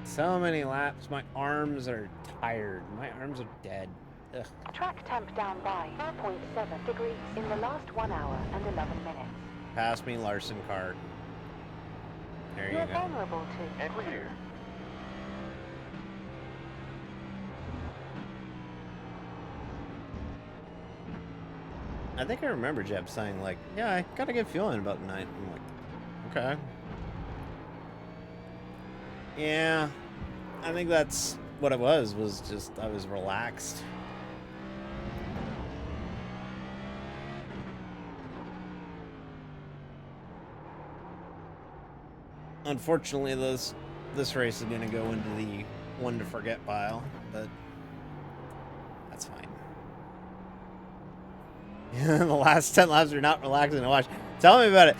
So many laps. My arms are tired. My arms are dead. Ugh.
Track temp down by 4.7 degrees in the last 1 hour and 11 minutes.
Pass me, Larson cart. There you
You're
go.
vulnerable to
And clear.
I think I remember Jeb saying, like, yeah, I got a good feeling about tonight. I'm like, okay. Yeah, I think that's what it was just I was relaxed. Unfortunately, this race is going to go into the one to forget pile, but that's fine. The last 10 laps are not relaxing to watch. Tell me about it.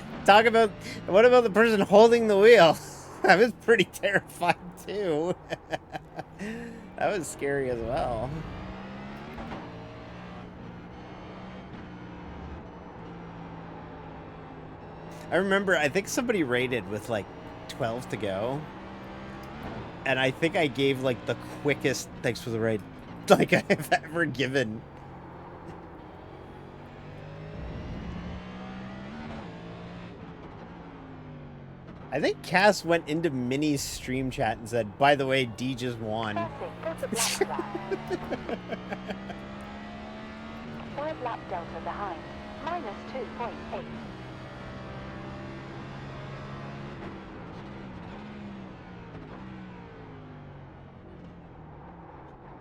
What about the person holding the wheel? That was pretty terrifying too. That was scary as well. I remember, I think somebody rated with like 12 to go. And I think I gave like the quickest thanks for the ride like I've ever given. I think Cass went into Minnie's stream chat and said, by the way, D just won.
Perfect. Go to black flag. 5 lap delta behind. Minus 2.8.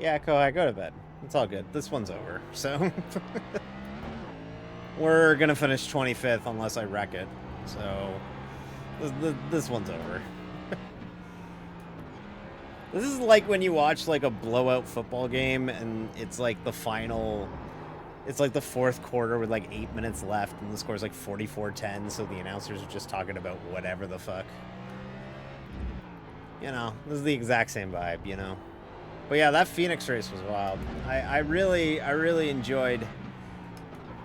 Yeah, I go to bed. It's all good. This one's over, so. We're gonna finish 25th unless I wreck it. So, this one's over. This is like when you watch like a blowout football game and it's like the final, it's like the fourth quarter with like 8 minutes left and the score's like 44-10, so the announcers are just talking about whatever the fuck. You know, this is the exact same vibe, you know. But yeah, that Phoenix race was wild. I really enjoyed.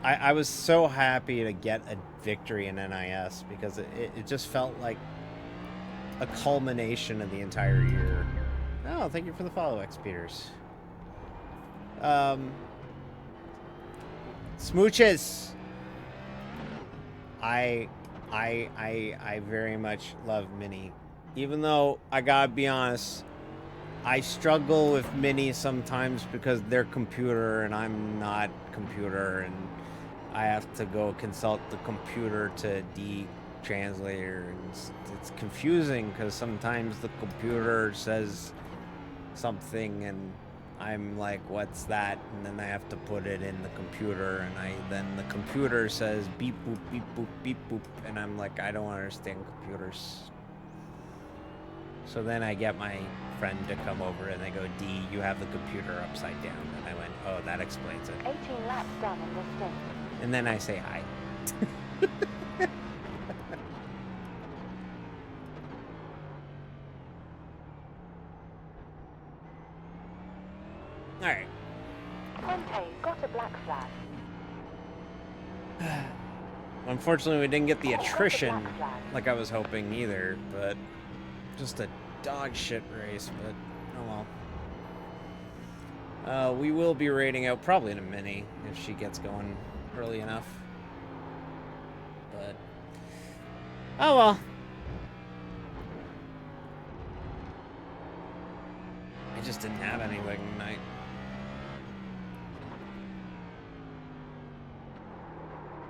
I was so happy to get a victory in NIS because it just felt like a culmination of the entire year. Oh, thank you for the follow, X Peters. Smooches. I very much love Minnie, even though I gotta be honest. I struggle with Mini sometimes because they're computer and I'm not computer, and I have to go consult the computer to translator, and it's confusing because sometimes the computer says something and I'm like, what's that? And then I have to put it in the computer, and then the computer says beep boop beep boop beep boop, and I'm like, I don't understand computers. So then I get my friend to come over and they go, D, you have the computer upside down. And I went, oh, that explains it.
18 laps done in this stint.
And then I say hi. All right.
Fuente's got a black flag.
Unfortunately, we didn't get the attrition like I was hoping either, but just a dog shit race, but oh well. We will be rating out probably in a mini if she gets going early enough. But Oh well. I just didn't have anything tonight.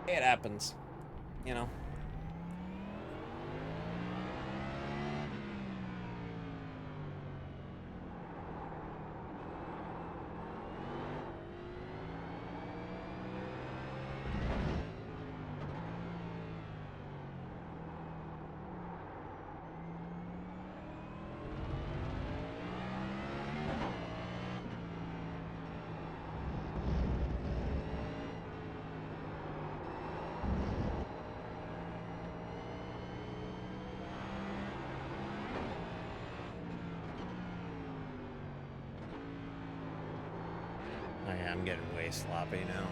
It happens, you know. Oh yeah, I'm getting way sloppy now.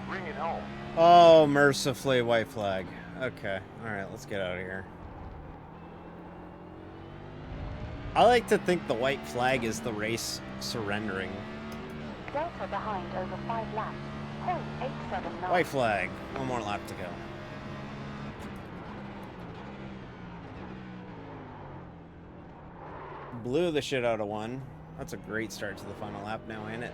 Bring it home.
Oh, mercifully, white flag. Okay, alright, let's get out of here. I like to think the white flag is the race surrendering.
Delta behind over 5 laps. Hold 879.
White flag. One more lap to go. Blew the shit out of one. That's a great start to the final lap now, ain't it?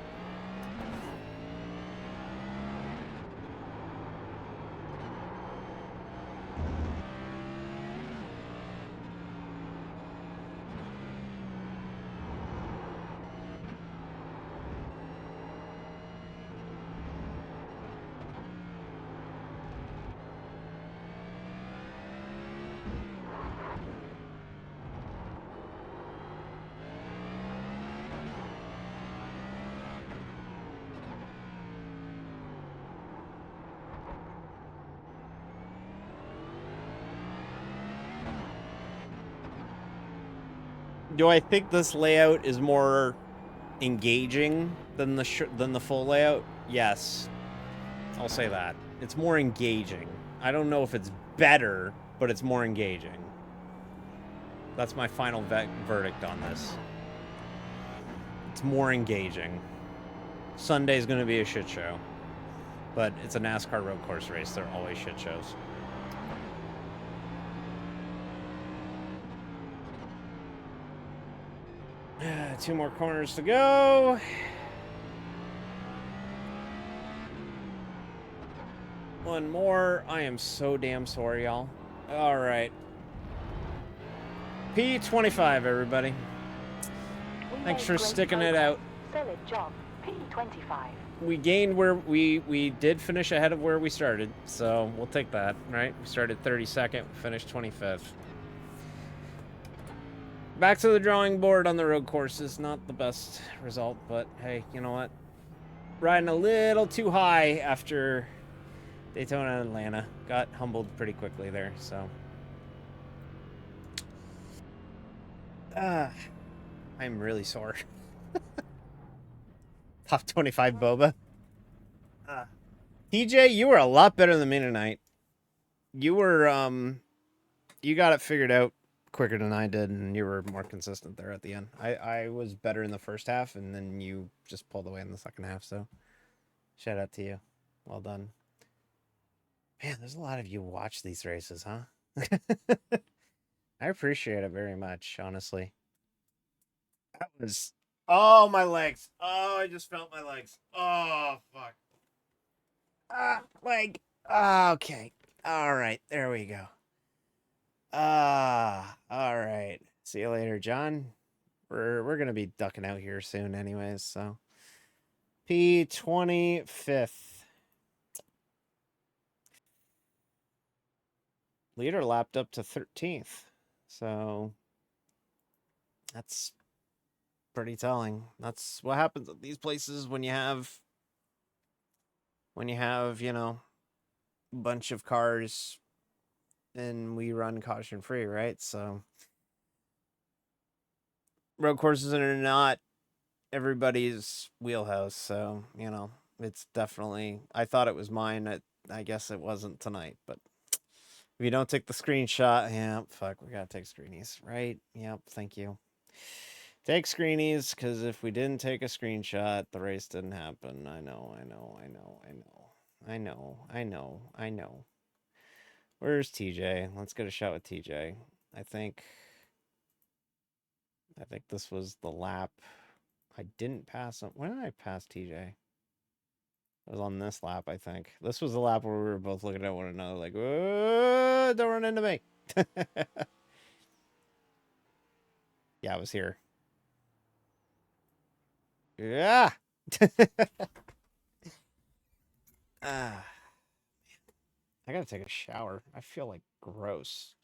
Do I think this layout is more engaging than the full layout? Yes. I'll say that. It's more engaging. I don't know if it's better, but it's more engaging. That's my final verdict on this. It's more engaging. Sunday's going to be a shit show. But it's a NASCAR road course race. They're always shit shows. Two more corners to go. One more. I am so damn sorry, y'all. All right. P25, everybody. Thanks for sticking it out.
Solid job. P25.
We gained where we did finish ahead of where we started, so we'll take that, right? We started 32nd, finished 25th. Back to the drawing board on the road courses. Not the best result, but hey, you know what? Riding a little too high after Daytona and Atlanta. Got humbled pretty quickly there, so. I'm really sore. Top 25 boba. TJ, you were a lot better than me tonight. You were, you got it figured out quicker than I did, and you were more consistent there at the end. I was better in the first half, and then you just pulled away in the second half, so shout out to you. Well done. Man, there's a lot of you watch these races, huh? I appreciate it very much, honestly. That was... Oh, my legs. Oh, I just felt my legs. Oh, fuck. Leg. Okay. All right. There we go. All right. See you later, John. We're gonna be ducking out here soon, anyways. So, P25th. Leader lapped up to 13th. So that's pretty telling. That's what happens at these places when you have, you know, a bunch of cars and we run caution free, right? So road courses are not everybody's wheelhouse, so, you know, it's definitely, I thought it was mine. I guess it wasn't tonight, but if you don't take the screenshot, yeah, fuck, we gotta take screenies, right? Yep, thank you. Take screenies, because if we didn't take a screenshot, the race didn't happen. I know. Where's TJ? Let's get a shot with TJ. I think this was the lap. I didn't pass him. When did I pass TJ? It was on this lap, I think. This was the lap where we were both looking at one another like, "Whoa, don't run into me." Yeah, I was here. Yeah. Ah, I gotta take a shower. I feel like gross.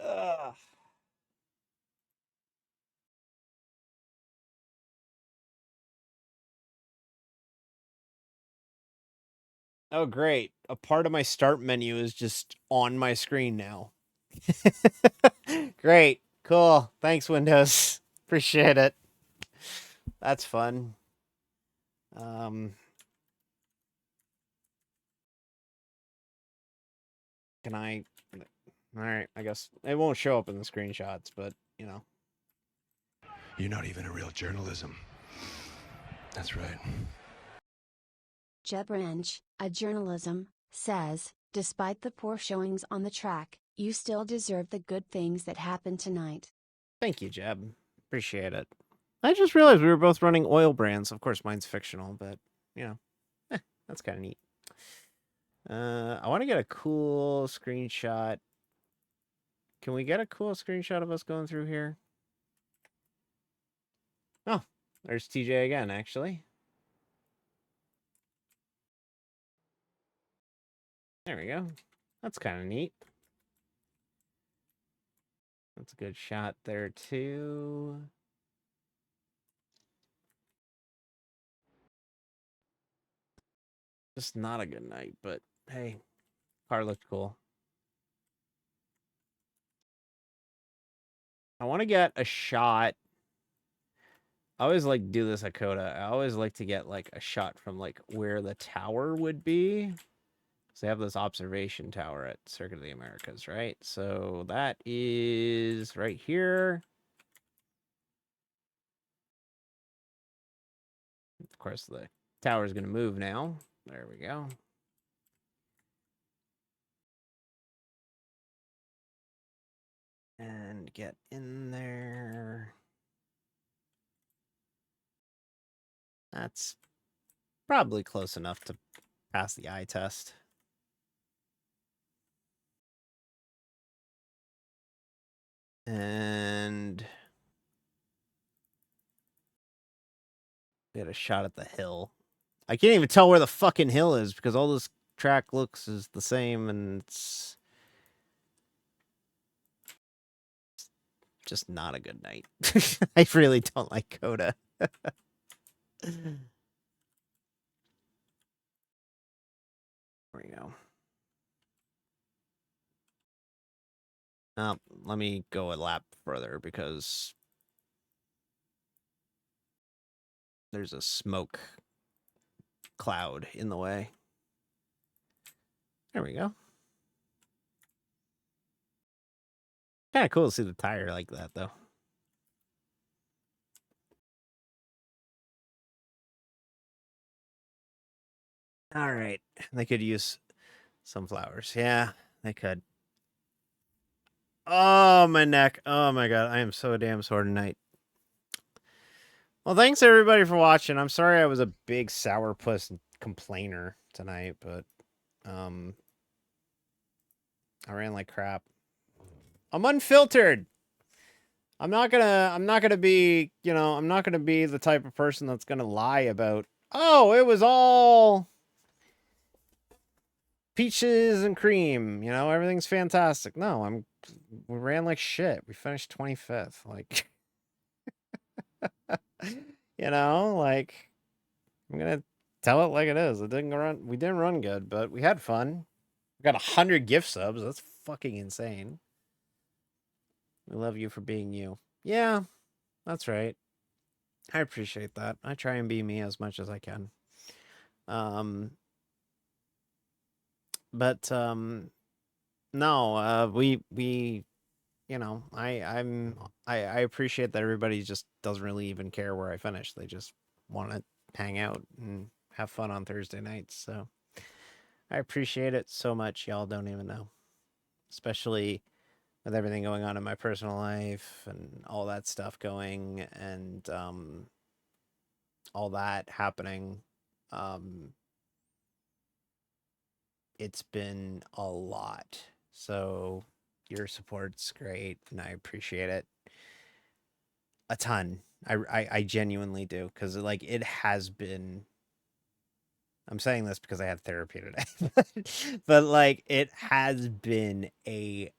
Ugh. Oh, great. A part of my start menu is just on my screen now. Great. Cool. Thanks, Windows. Appreciate it. That's fun. Can I... All right, I guess it won't show up in the screenshots, but, you know.
You're not even a real journalism. That's right.
Jeb Ranch, a journalism, says, despite the poor showings on the track, you still deserve the good things that happened tonight.
Thank you, Jeb. Appreciate it. I just realized we were both running oil brands. Of course, mine's fictional, but, you know, that's kind of neat. I want to get a cool screenshot. Can we get a cool screenshot of us going through here? Oh, there's TJ again, actually. There we go. That's kind of neat. That's a good shot there, too. Just not a good night, but hey, car looked cool. I want to get a shot. I always like to do this at COTA. I always like to get like a shot from like where the tower would be. So they have this observation tower at Circuit of the Americas, right? So that is right here. Of course, the tower is going to move now. There we go. And get in there. That's probably close enough to pass the eye test. And get a shot at the hill. I can't even tell where the fucking hill is because all this track looks is the same and it's just not a good night. I really don't like COTA. There we go. Let me go a lap further because there's a smoke cloud in the way. There we go. Kind of cool to see the tire like that, though. All right. They could use some flowers. Yeah, they could. Oh, my neck. Oh, my God. I am so damn sore tonight. Well, thanks, everybody, for watching. I'm sorry I was a big sourpuss complainer tonight, but I ran like crap. I'm unfiltered. I'm not gonna be, you know, I'm not gonna be the type of person that's gonna lie about, oh, it was all peaches and cream, you know, everything's fantastic. No, we ran like shit. We finished 25th. Like, you know, like, I'm gonna tell it like it is. We didn't run good, but we had fun. We got 100 gift subs. That's fucking insane. We love you for being you. Yeah, that's right. I appreciate that. I try and be me as much as I can. But no, we you know, I appreciate that everybody just doesn't really even care where I finish. They just want to hang out and have fun on Thursday nights. So I appreciate it so much. Y'all don't even know. Especially with everything going on in my personal life and all that stuff going and all that happening. It's been a lot. So your support's great and I appreciate it a ton. I genuinely do, because like it has been. I'm saying this because I had therapy today, but like it has been a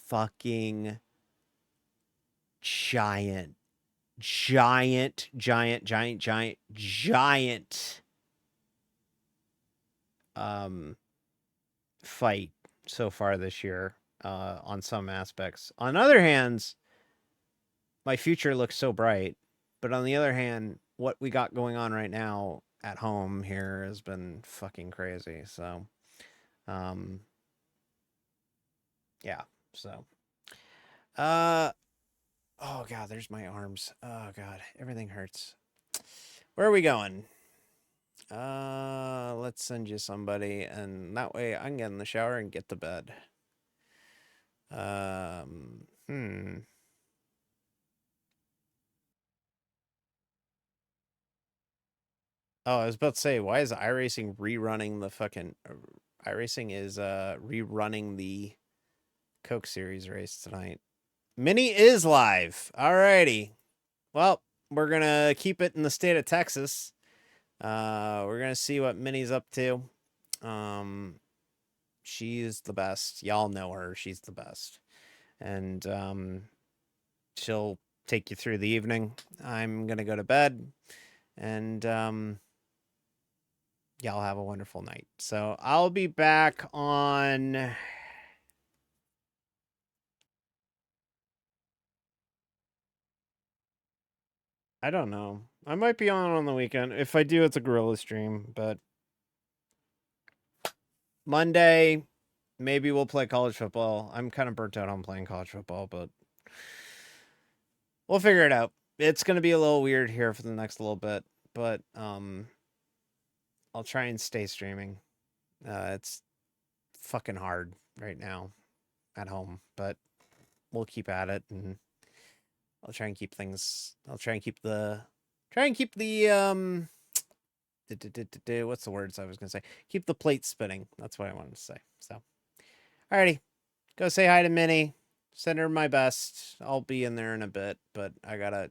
fucking giant fight so far this year on some aspects. On other hands, my future looks so bright, but on the other hand, what we got going on right now at home here has been fucking crazy. So yeah. So oh god, there's my arms. Oh god, everything hurts. Where are we going? Let's send you somebody, and that way I can get in the shower and get to bed. Oh, I was about to say, why is iRacing rerunning the fucking... iRacing is rerunning the Coke Series race tonight. Mini is live. Alrighty. Well, we're gonna keep it in the state of Texas. We're gonna see what Minnie's up to. She's the best. Y'all know her. She's the best. And she'll take you through the evening. I'm gonna go to bed. And y'all have a wonderful night. So I'll be back on... I don't know. I might be on the weekend. If I do, it's a gorilla stream. But Monday, maybe we'll play college football. I'm kind of burnt out on playing college football, but we'll figure it out. It's going to be a little weird here for the next little bit, but I'll try and stay streaming. It's fucking hard right now at home, but we'll keep at it, and I'll try and keep things... I'll try and keep the... what's the words I was going to say? Keep the plate spinning. That's what I wanted to say. So, alrighty. Go say hi to Minnie. Send her my best. I'll be in there in a bit, but I gotta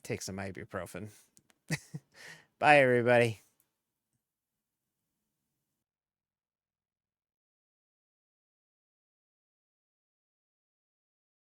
take some ibuprofen. Bye, everybody.